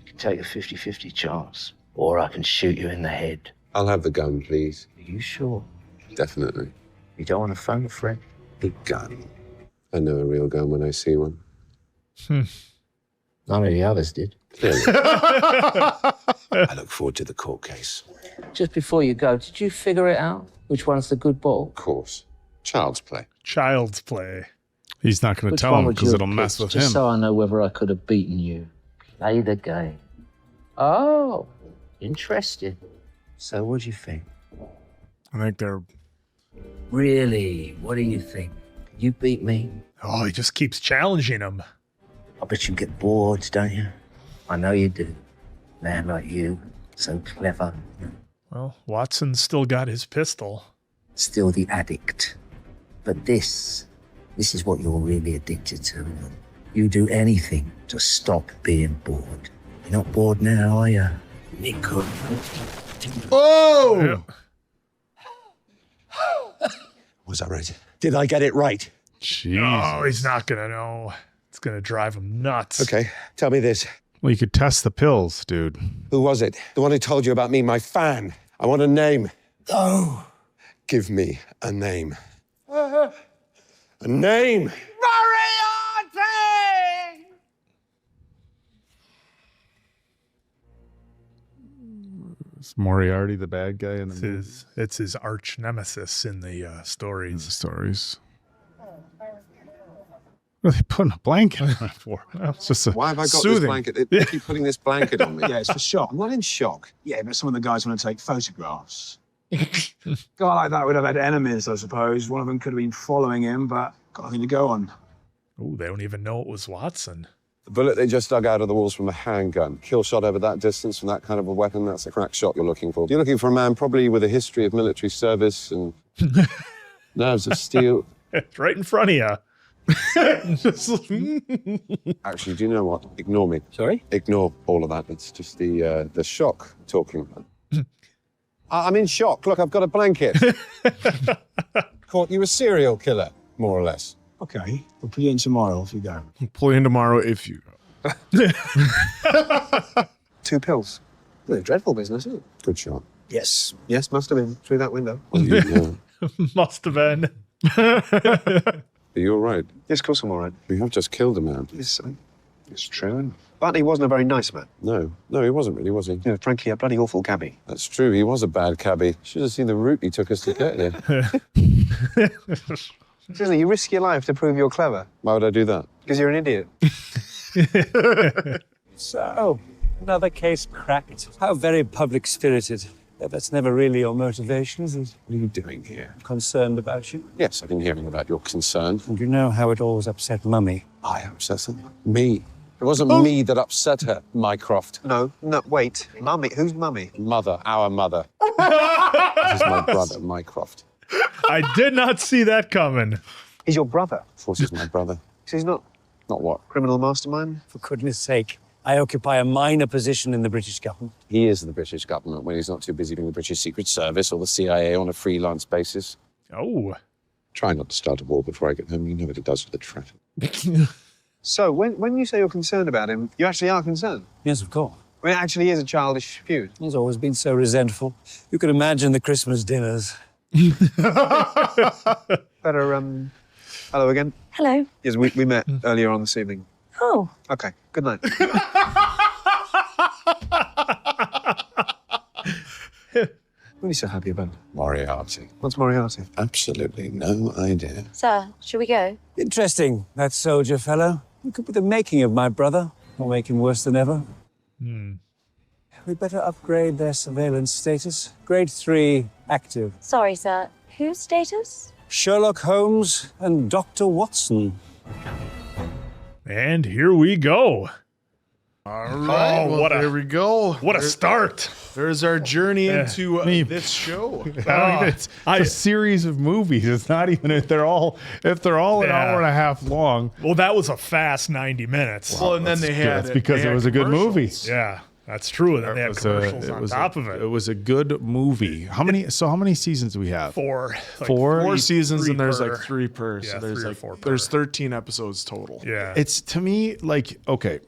can take a 50-50 chance, or I can shoot you in the head. I'll have the gun, please. Are you sure? Definitely. You don't want to phone a friend? The gun. I know a real gun when I see one. None of the others did. Clearly. I look forward to the court case. Just before you go, did you figure it out? Which one's the good ball? Of course. Child's play. Child's play. He's not going to Which tell one him would because you it'll have mess picked, with just him. so I know whether I could have beaten you. Play the game. Oh, interesting. So what do you think? I think they're... Really? What do you think? You beat me? Oh, he just keeps challenging him. I bet you get bored, don't you? I know you do. Man like you, so clever. Well, Watson's still got his pistol. Still the addict. But this is what you're really addicted to. You do anything to stop being bored. You're not bored now, are you? Nico. Oh! Was I right? Did I get it right? Jeez. Oh, he's not gonna know. It's gonna drive him nuts. Okay, tell me this. Well, you could test the pills, dude. Who was it? The one who told you about me, my fan. I want a name. Oh. Give me a name. A name! Moriarty! Is Moriarty the bad guy in the movie? It's his arch nemesis in the stories. What are they putting a blanket on it for? Well, it's just Why have I got soothing. this blanket? They keep putting this blanket on me. Yeah, it's for shock. I'm not in shock. Yeah, but some of the guys want to take photographs. Guy like that would have had enemies, I suppose. One of them could have been following him, but got nothing to go on. Oh, they don't even know it was Watson. The bullet they just dug out of the walls from a handgun. Kill shot over that distance from that kind of a weapon, that's a crack shot you're looking for. You're looking for a man probably with a history of military service and nerves of steel. It's right in front of you. Actually, do you know what? Ignore me. Sorry? Ignore all of that. It's just the shock talking. I'm in shock. Look, I've got a blanket. Caught you a serial killer, more or less. Okay, we'll put you in tomorrow if you go. Pull in tomorrow if you go. 2 pills. Well, dreadful business, isn't it? Good shot. Yes. Yes, must have been through that window. Must have been. Are you all right? Yes, of course I'm all right. We have just killed a man. Yes, it's true. But he wasn't a very nice man. No, he wasn't really, was he? You know, frankly, a bloody awful cabbie. That's true. He was a bad cabbie. Should have seen the route he took us to get here. Seriously, you risk your life to prove you're clever. Why would I do that? Because you're an idiot. So, another case cracked. How very public-spirited. That's never really your motivation, is it? What are you doing here? Concerned about you. Yes, I've been hearing about your concern. And you know how it always upset Mummy. I upset her? Me? It wasn't me that upset her, Mycroft. No, wait. Mummy? Who's Mummy? Mother, our mother. This is my brother, Mycroft. I did not see that coming. He's your brother? Of course he's my brother. So he's not... Not what? Criminal mastermind? For goodness sake, I occupy a minor position in the British government. He is the British government when he's not too busy doing the British Secret Service or the CIA on a freelance basis. Oh. Try not to start a war before I get home. You know what it does to the traffic. So, when you say you're concerned about him, you actually are concerned? Yes, of course. When it actually is a childish feud? He's always been so resentful. You can imagine the Christmas dinners. Better, hello again. Hello. Yes, we met earlier on this evening. Oh. Okay, good night. What are you so happy about? Moriarty. What's Moriarty? Absolutely no idea. Sir, shall we go? Interesting, that soldier fellow. It could be the making of my brother, or make him worse than ever. We'd better upgrade their surveillance status. Grade 3, active. Sorry, sir. Whose status? Sherlock Holmes and Dr. Watson. And here we go. All right, Oh, what a- there we go. What a start. There's our journey Yeah. into this show. It's a series of movies. It's not even if they're all an Yeah. hour and a half long. Well, that was a fast 90 minutes. Well, and then they had That's because they it had was a good movie. commercials. Yeah, that's true. And then they had commercials on top of it. It was a good movie. How many seasons do we have? 4. Like Four? 4 seasons, three and there's per. like 3 per. Yeah, So there's 3 or like 4 per. there's 13 episodes total. Yeah. It's to me like, okay,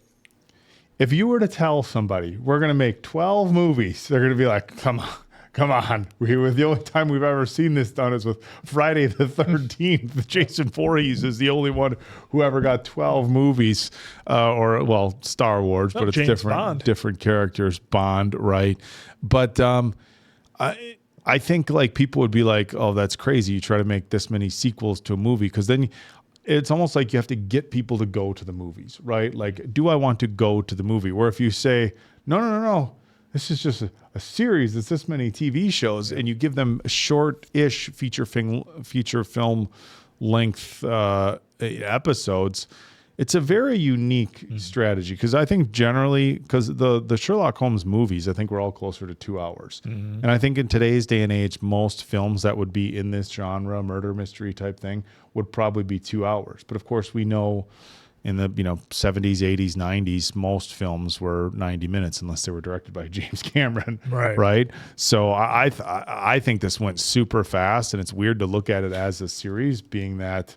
if you were to tell somebody we're gonna make 12 movies, they're gonna be like, come on. The only time we've ever seen this done is with Friday the 13th. Jason Voorhees is the only one who ever got 12 movies, or Star Wars, but it's James different, Bond. different characters. Bond, right? But I think like people would be like, oh, that's crazy. You try to make this many sequels to a movie because then it's almost like you have to get people to go to the movies, right? Like, do I want to go to the movie? Where if you say, no, this is just a series. It's this many TV shows, and you give them short-ish feature film length episodes. It's a very unique strategy because I think generally, because the Sherlock Holmes movies, I think we're all closer to 2 hours. And I think in today's day and age, most films that would be in this genre, murder mystery type thing, would probably be 2 hours. But of course, we know in the 70s, 80s, 90s, most films were 90 minutes unless they were directed by James Cameron. Right. So I think this went super fast, and it's weird to look at it as a series, being that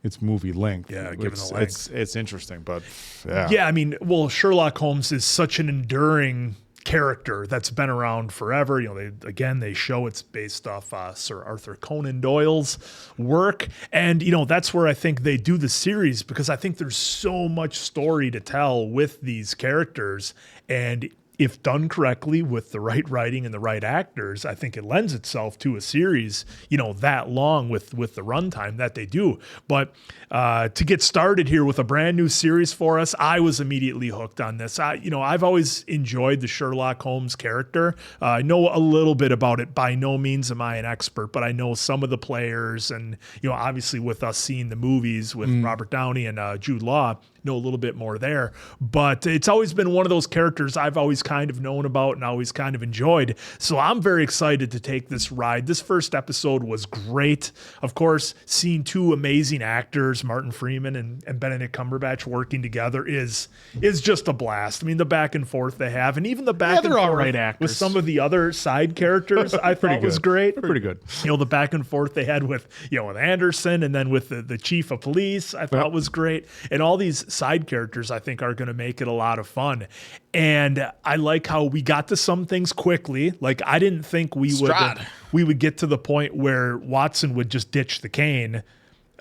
it's movie length. Yeah, given the length. It's interesting, but yeah. Yeah, I mean, well, Sherlock Holmes is such an enduring character that's been around forever. They show it's based off Sir Arthur Conan Doyle's work. And, that's where I think they do the series, because I think there's so much story to tell with these characters. And if done correctly with the right writing and the right actors, I think it lends itself to a series, that long with the runtime that they do. But to get started here with a brand new series for us, I was immediately hooked on this. I've always enjoyed the Sherlock Holmes character. I know a little bit about it. By no means am I an expert, but I know some of the players, and obviously with us seeing the movies with Robert Downey and Jude Law, know a little bit more there. But it's always been one of those characters I've always kind of known about and always kind of enjoyed. So I'm very excited to take this ride. This first episode was great. Of course, seeing two amazing actors, Martin Freeman and Benedict Cumberbatch, working together is just a blast. I mean, the back and forth they have, and even the back and they're all forth right actors. with some of the other side characters, I thought was great. They're pretty good. The back and forth they had with with Anderson, and then with the chief of police, I thought was great. And all these side characters I think are going to make it a lot of fun. And I like how we got to some things quickly. Like, I didn't think we would get to the point where Watson would just ditch the cane.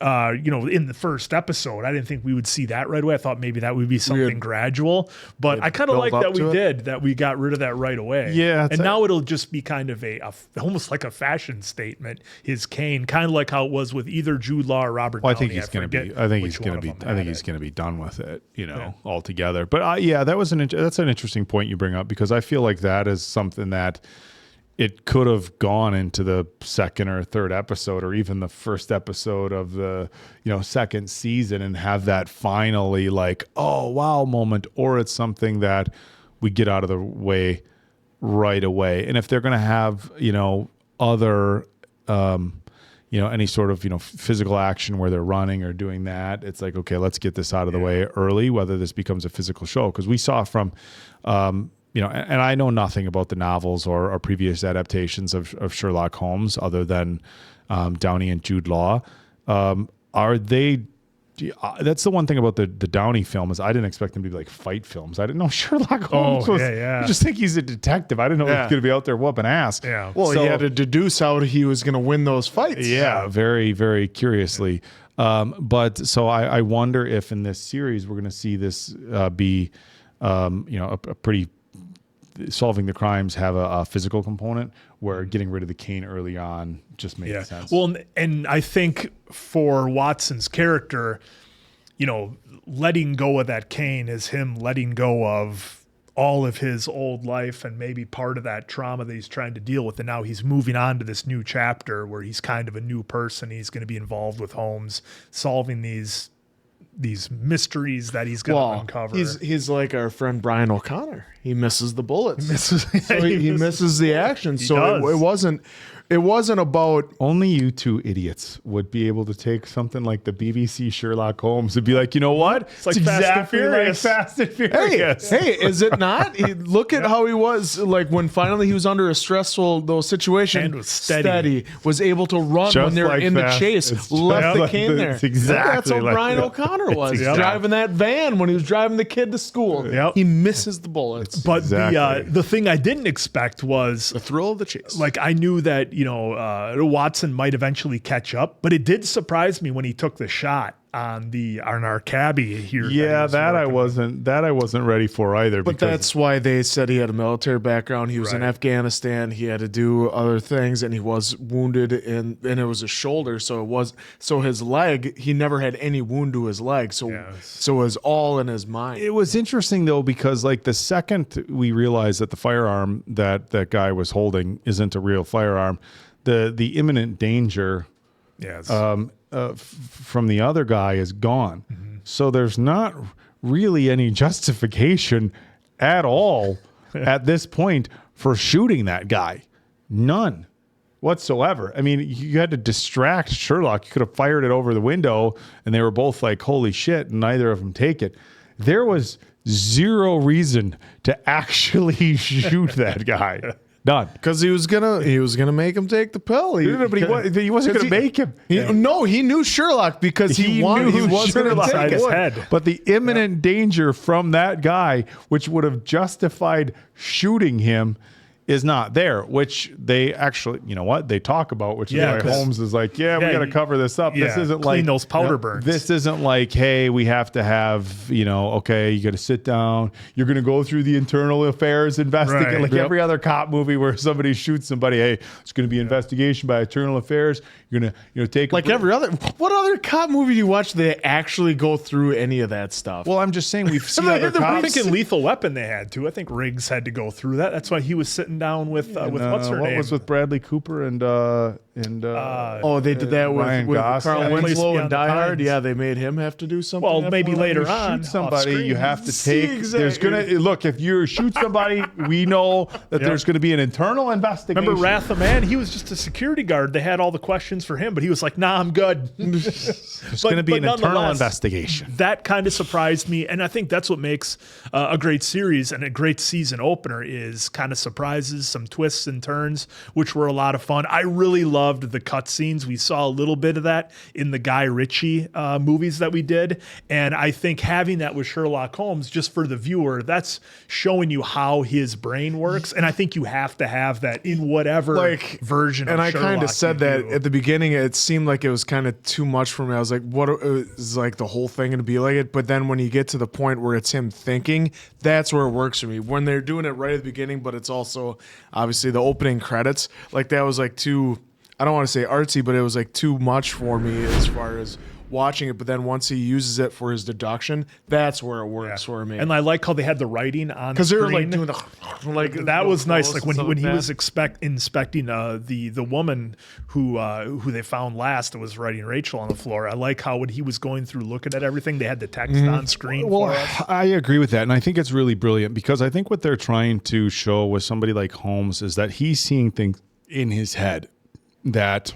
In the first episode, I didn't think we would see that right away. I thought maybe that would be something gradual, but I kind of like that we got rid of that right away. Yeah. And now it'll just be kind of almost like a fashion statement, his cane, kind of like how it was with either Jude Law or Robert Downey. I think he's going to be done with it, altogether. But that's an interesting point you bring up, because I feel like that is something that it could have gone into the second or third episode, or even the first episode of the, second season, and have that finally like, oh, wow moment, or it's something that we get out of the way right away. And if they're going to have, other, any sort of, physical action where they're running or doing that, it's like, okay, let's get this out of the way early, whether this becomes a physical show. Because we saw from, and I know nothing about the novels or previous adaptations of Sherlock Holmes other than Downey and Jude Law. Are they that's the one thing about the Downey film is I didn't expect them to be like fight films. I didn't know Sherlock Holmes was. yeah. I just think he's a detective. I didn't know he was going to be out there whooping ass. Yeah. Well, he had to deduce how he was going to win those fights. Yeah, very, very curiously. But so I wonder if in this series we're going to see this be, a pretty solving the crimes have a physical component where getting rid of the cane early on just made sense. Well, and I think for Watson's character, letting go of that cane is him letting go of all of his old life and maybe part of that trauma that he's trying to deal with. And now he's moving on to this new chapter where he's kind of a new person. He's going to be involved with Holmes, solving these mysteries that he's going to uncover. He's like our friend Brian O'Connor. He misses the bullets. He misses the action. So it wasn't about only you two idiots would be able to take something like the BBC Sherlock Holmes and be like, you know what? It's like exactly like Fast and Furious. Hey, is it not? Look at how he was like when finally he was under a stressful situation. And was steady. Was able to run Just when they were like in the Fast. chase. It's Left the just cane like there. it's exactly That's how like Brian that. O'Connor was. It's exactly. Driving that van when he was driving the kid to school. Yep. He misses the bullets. But Exactly. the thing I didn't expect was the thrill of the chase. Like I knew that Watson might eventually catch up, but it did surprise me when he took the shot on our cabbie here. Yeah, that I wasn't ready for either. But that's why they said he had a military background. He was in Afghanistan. He had to do other things, and he was wounded, and it was a shoulder. So his leg. He never had any wound to his leg. So it was all in his mind. It was interesting though because like the second we realized that the firearm that guy was holding isn't a real firearm, the imminent danger. From the other guy is gone. Mm-hmm. So there's not really any justification at all at this point for shooting that guy. None whatsoever. I mean, you had to distract Sherlock. You could have fired it over the window and they were both like, holy shit, and neither of them take it. There was zero reason to actually shoot that guy. None. Because he was gonna make him take the pill. But he wasn't gonna make him. No, he knew Sherlock because he wasn't gonna take his it. head. But the imminent danger from that guy, which would have justified shooting him, is not there, which they actually, they talk about, which is why Holmes is like, we got to cover this up. This isn't clean like those powder burns. This isn't like, hey, we have to have, okay, you got to sit down. You're going to go through the internal affairs investigation, like every other cop movie where somebody shoots somebody. Hey, it's going to be investigation by internal affairs. You're going to, take like every other. What other cop movie do you watch? They actually go through any of that stuff. Well, I'm just saying we've seen I other cops. think in Lethal Weapon they had to. I think Riggs had to go through that. That's why he was sitting down with what's her name? What was with Bradley Cooper and they did that Ryan with Gosling. Carl Winslow and Beyond the Die Hard. Pines. Yeah, they made him have to do something. Well, maybe later You on. shoot somebody, off-screen. you have to take. Exactly. There's gonna look if you shoot somebody, we know that there's going to be an internal investigation. Remember Wrath of Man? He was just a security guard. They had all the questions for him, but he was like, "Nah, I'm good." There's going to be an internal investigation. That kind of surprised me, and I think that's what makes a great series and a great season opener is kind of surprises, some twists and turns, which were a lot of fun. I really loved the cutscenes. We saw a little bit of that in the Guy Ritchie movies that we did, and I think having that with Sherlock Holmes, just for the viewer, that's showing you how his brain works, and I think you have to have that in whatever version of And Sherlock I kind of said that do. at the beginning. It seemed like it was kind of too much for me. I was like, what is like the whole thing going to be like it? But then when you get to the point where it's him thinking, that's where it works for me. When they're doing it right at the beginning, but it's also obviously the opening credits, like that was like too, I don't want to say artsy, but it was like too much for me as far as watching it. But then once he uses it for his deduction, that's where it works for me. And I like how they had the writing on because they were like screen. doing the That was nice. Like when he like was inspecting the woman who they found last that was writing Rachel on the floor. I like how when he was going through looking at everything, they had the text on screen. Well, for us. I agree with that, and I think it's really brilliant because I think what they're trying to show with somebody like Holmes is that he's seeing things in his head that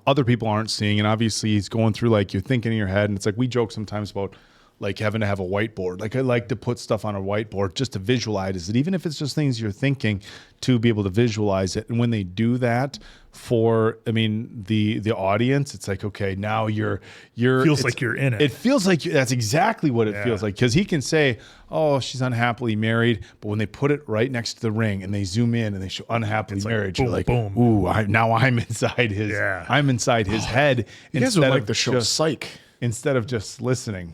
other people aren't seeing, and obviously he's going through like you're thinking in your head, and it's like we joke sometimes about like having to have a whiteboard. Like I like to put stuff on a whiteboard just to visualize it, even if it's just things you're thinking, to be able to visualize it. And when they do that for, I mean, the audience, it's like, okay, now you're feels like you're in it. It feels like that's exactly what it feels like, because he can say, oh, she's unhappily married, but when they put it right next to the ring and they zoom in and they show unhappily married, you're like, boom. ooh, now I'm inside his head. You guys would like the show Psych. Instead of just listening.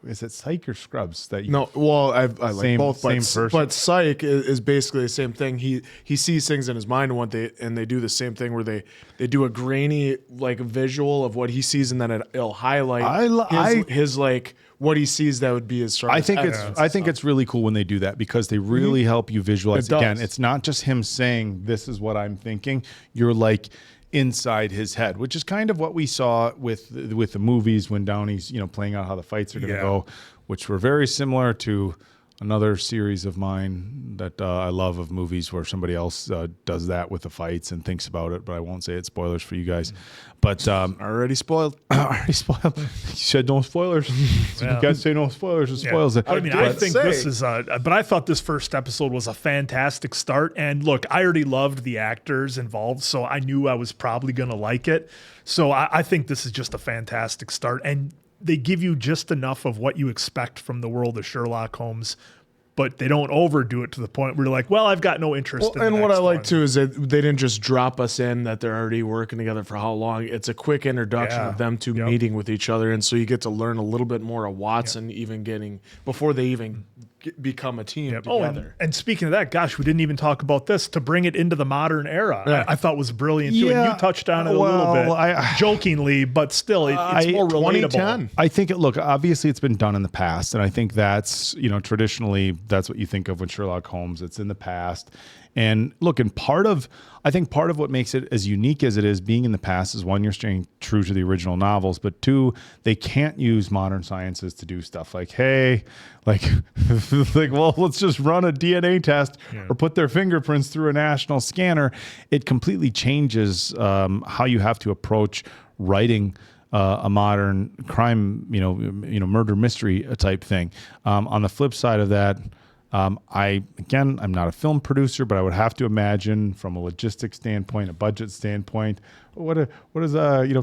Is it Psych or Scrubs that you? No, well, I like both. Same person. But Psych is basically the same thing. He sees things in his mind and they do the same thing where they do a grainy like visual of what he sees, and then it'll highlight his like what he sees that would be his. I think it's really cool when they do that, because they really help you visualize. Again, it's not just him saying this is what I'm thinking. You're like inside his head, which is kind of what we saw with the movies when Downey's playing out how the fights are going to go, which were very similar to another series of mine that I love, of movies where somebody else does that with the fights and thinks about it, but I won't say it's spoilers for you guys. But already spoiled. Already spoiled. You said no spoilers. So you guys say no spoilers, it spoils it. I mean, I think this is but I thought this first episode was a fantastic start. And look, I already loved the actors involved, so I knew I was probably going to like it. So I think this is just a fantastic start. And they give you just enough of what you expect from the world of Sherlock Holmes, but they don't overdo it to the point where you're like, well, I've got no interest in and the what I next like one. too is that they didn't just drop us in that they're already working together for how long. It's a quick introduction of them two meeting with each other, and so you get to learn a little bit more of Watson even before they even become a team together. And speaking of that, gosh, we didn't even talk about this, to bring it into the modern era. I thought was brilliant too. And you touched on it a little bit, jokingly, but still, it's more relatable. I think obviously it's been done in the past, and I think that's, traditionally that's what you think of when Sherlock Holmes. It's in the past. And look, I think part of what makes it as unique as it is being in the past is, one, you're staying true to the original novels, but two, they can't use modern sciences to do stuff like, hey, well, let's just run a DNA test or put their fingerprints through a national scanner. It completely changes how you have to approach writing a modern crime, murder mystery type thing. On the flip side of that, I'm not a film producer, but I would have to imagine from a logistics standpoint, a budget standpoint, what is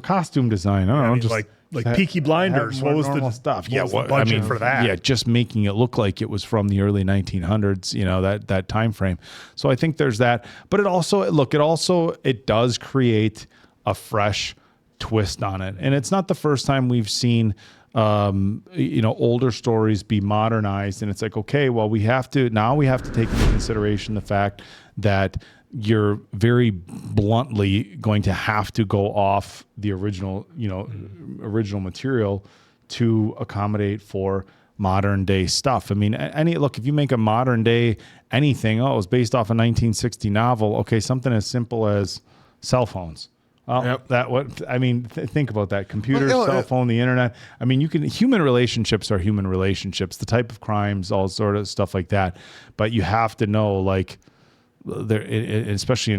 costume design? I don't know, just like Peaky Blinders. What was the stuff? What was the budget for that? Yeah, just making it look like it was from the early 1900s. That time frame. So I think there's that, but it does create a fresh twist on it, and it's not the first time we've seen older stories be modernized, and it's like, okay, well, we have to take into consideration the fact that you're very bluntly going to have to go off the original material to accommodate for modern day stuff. I mean, if you make a modern day anything, it was based off a 1960 novel. Okay, something as simple as cell phones. Think about that. Computers, cell phone, the internet. I mean, human relationships are human relationships, the type of crimes, all sort of stuff like that. But you have to know, especially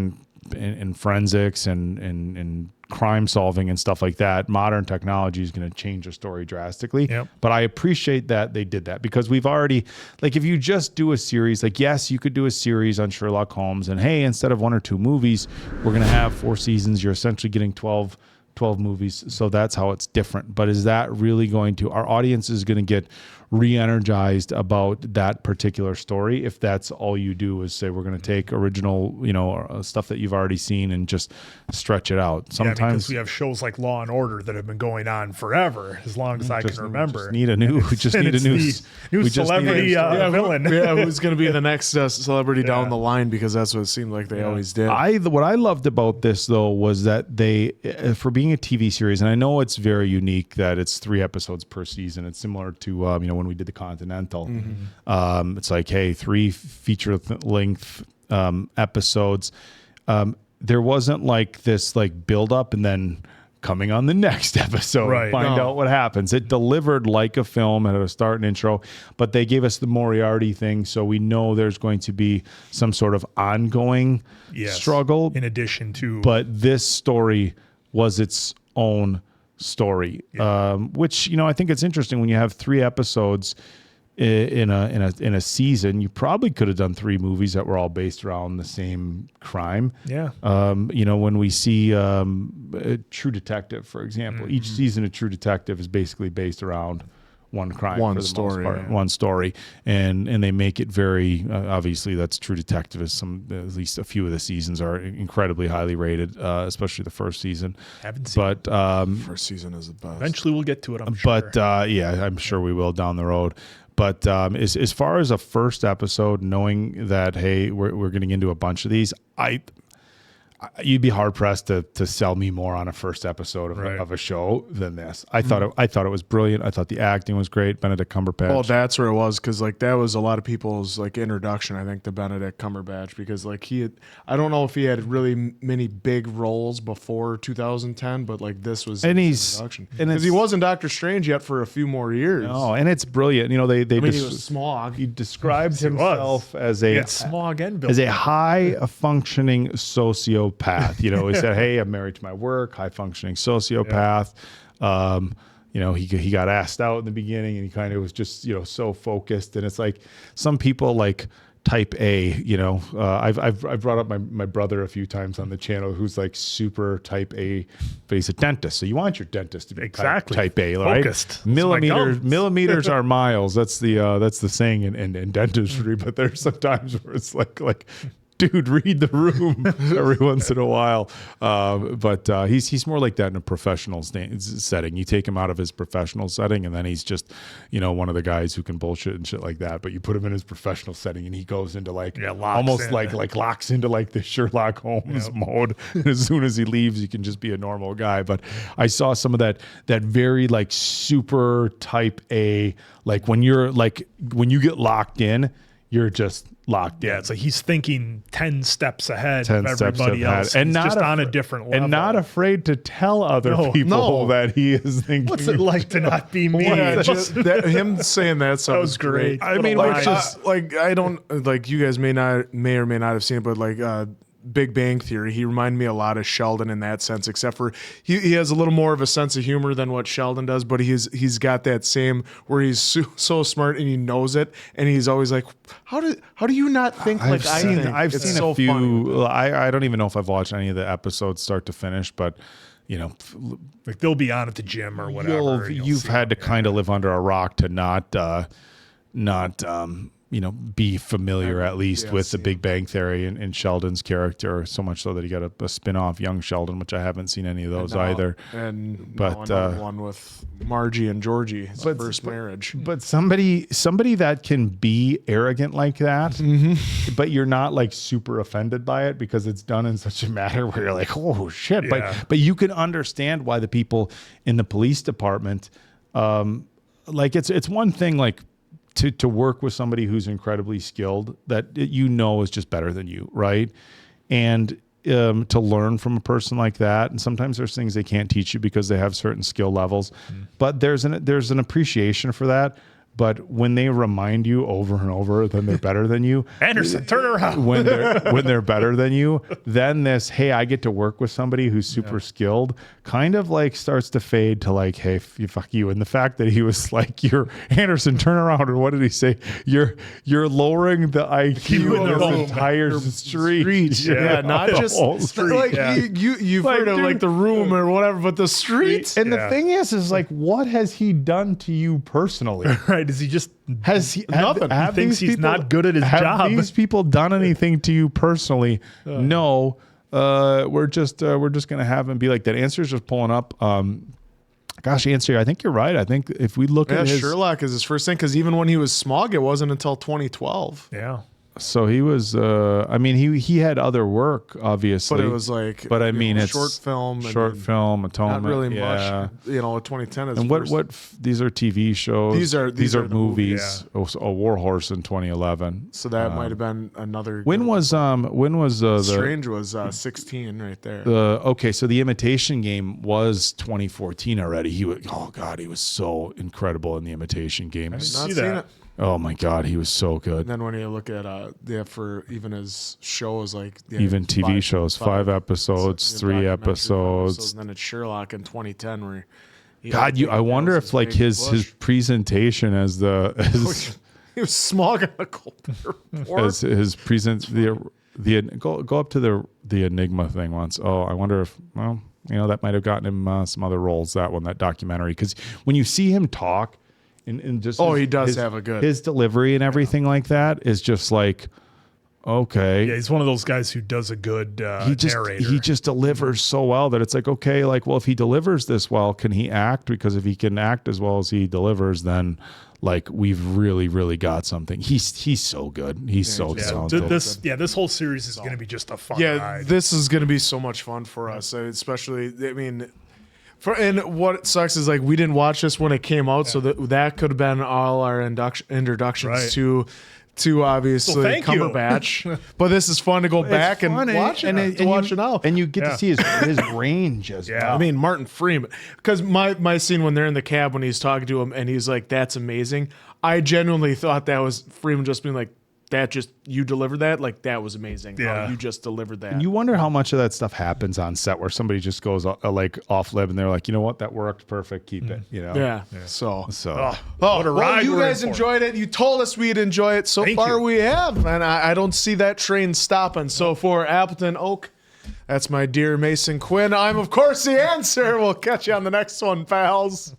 in forensics and crime solving and stuff like that, modern technology is going to change a story drastically. But I appreciate that they did that, because we've already, if you just do a series, yes, you could do a series on Sherlock Holmes, and hey, instead of 1 or 2 movies, we're going to have 4 seasons. You're essentially getting 12 movies. So that's how it's different. But is that really our audience is going to get re-energized about that particular story if that's all you do is say, we're going to take original, stuff that you've already seen and just stretch it out. Sometimes because we have shows like Law and Order that have been going on forever, as long as I can remember. We just need a new celebrity villain. Who's going to be the next celebrity down the line, because that's what it seemed like they always did. What I loved about this, though, was that they, for being a TV series, and I know it's very unique that it's 3 episodes per season. It's similar to when we did the Continental. It's like, hey, 3 feature length episodes. There wasn't this build up and then coming on the next episode, find out what happens. It delivered like a film, at a start and intro, but they gave us the Moriarty thing, so we know there's going to be some sort of ongoing struggle in addition to. But this story was its own story, which, you know, I think it's interesting when you have 3 episodes in a season. You probably could have done 3 movies that were all based around the same crime. Yeah. You know, when we see True Detective, for example, each season of True Detective is basically based around one crime, one for the story, most part, yeah. one story, and they make it very obviously. That's True Detective. Is at least a few of the seasons are incredibly highly rated, especially the first season. Haven't seen but first season is the best. Eventually, we'll get to it. I'm sure. But yeah, I'm sure we will down the road. But as far as a first episode, knowing that, hey, we're getting into a bunch of these, you'd be hard pressed to sell me more on a first episode of a show than this. I thought it was brilliant. I thought the acting was great. Benedict Cumberbatch. Well, that's where it was, because like that was a lot of people's like introduction, I think, to Benedict Cumberbatch, because like I don't know if he had really many big roles before 2010, but like this was his introduction. Because he wasn't Doctor Strange yet for a few more years. No, and it's brilliant. You know, he was Smog. He described himself as a Smog and as a high functioning sociopath. You know, he said, "Hey, I'm married to my work, high functioning sociopath." You know, he got asked out in the beginning, and he kind of was just, you know, so focused. And it's like some people like type A. You know, I've brought up my brother a few times on the channel, who's like super type A, but he's a dentist. So you want your dentist to be type A, right? Focused. Millimeters are miles. That's the saying in dentistry. But there's some times where it's like. Dude, read the room every once in a while. But he's more like that in a professional setting. You take him out of his professional setting, and then he's just, you know, one of the guys who can bullshit and shit like that. But you put him in his professional setting, and he goes into like almost like locks into like the Sherlock Holmes mode. And as soon as he leaves, he can just be a normal guy. But I saw some of that very like super type A, like when you get locked in, you're just locked in. Yeah, it's like he's thinking 10 steps ahead of everybody else. And he's not just on a different level. And not afraid to tell other people that he is thinking. What's it like to not be me? Yeah, him saying that stuff was great. I mean, which is like, I don't, like, you guys may or may not have seen it, but like Big Bang Theory, he reminded me a lot of Sheldon in that sense, except for he has a little more of a sense of humor than what Sheldon does, but he's got that same where he's so smart and he knows it, and he's always like, how do you not think like I think? I've seen so a few. funny. I don't even know if I've watched any of the episodes start to finish, but you know, like they'll be on at the gym or whatever. You've had to kind of live under a rock to not you know, be familiar at least with the Big Bang Theory and Sheldon's character, so much so that he got a spin-off, Young Sheldon, which I haven't seen any of those either. But another one with Margie and Georgie, his first marriage. But somebody that can be arrogant like that, but you're not like super offended by it because it's done in such a manner where you're like, oh shit. Yeah. But you can understand why the people in the police department, like it's one thing like to work with somebody who's incredibly skilled that you know is just better than you, right? And to learn from a person like that, and sometimes there's things they can't teach you because they have certain skill levels, but there's an appreciation for that. But when they remind you over and over that they're better than you, Anderson, turn around. when they're better than you, then this, hey, I get to work with somebody who's super skilled, kind of like starts to fade to like, hey, fuck you. And the fact that he was like, you're Anderson, turn around, or what did he say? You're lowering the IQ of the entire street. Yeah, not just street. like you've heard of like the room or whatever, but the street. And the thing is like, what has he done to you personally? Right? Is he just nothing? He thinks he's not good at his job. Have these people done anything to you personally? No. We're just gonna have him be like that. Answer's just pulling up. Gosh, Answer, I think you're right. I think if we look at Sherlock is his first thing, because even when he was Smog, it wasn't until 2012. Yeah. So he was. I mean, he had other work, obviously, but it was like. But I mean, it's short film, Atonement. Not really much. You know, 2010 is. And what these are TV shows. These are movies. A War Horse in 2011. So that might have been another. When was the Strange was 16 right there. Okay, so the Imitation Game was 2014 already. He was so incredible in the Imitation Game. I've not seen it. Oh my God, he was so good. And then when you look at for even his shows, like even TV shows, 5 episodes, 3 episodes. And then it's Sherlock in 2010 where God, I wonder if like his presentation as he was smog on the cold report. as his go up to the Enigma thing once. Oh, I wonder if that might have gotten him some other roles. That documentary, because when you see him talk and just he does have a good his delivery and everything like that is just like. Okay. Yeah, he's one of those guys who does a good narrator. He just delivers so well that it's like, okay, like, well, if he delivers this well, can he act? Because if he can act as well as he delivers, then like we've really, really got something. He's so good. He's so talented. This whole series is going to be just a fun ride. This is going to be so much fun for us, especially. I mean. And what sucks is like we didn't watch this when it came out, so that could have been all our introductions to obviously Cumberbatch. But this is fun to go back and watch it now. And you get to see his range as well. I mean, Martin Freeman. Because my scene when they're in the cab when he's talking to him and he's like, that's amazing. I genuinely thought that was Freeman just being like, you delivered that? Like, that was amazing. Yeah. You just delivered that. And you wonder how much of that stuff happens on set where somebody just goes like off lib and they're like, you know what, that worked perfect, keep it. You know? Yeah. So what a ride. You guys enjoyed it. You told us we'd enjoy it. So far we have. And I don't see that train stopping. So for Appleton Oak, that's my dear Mason Quinn. I'm, of course, the answer. We'll catch you on the next one, pals.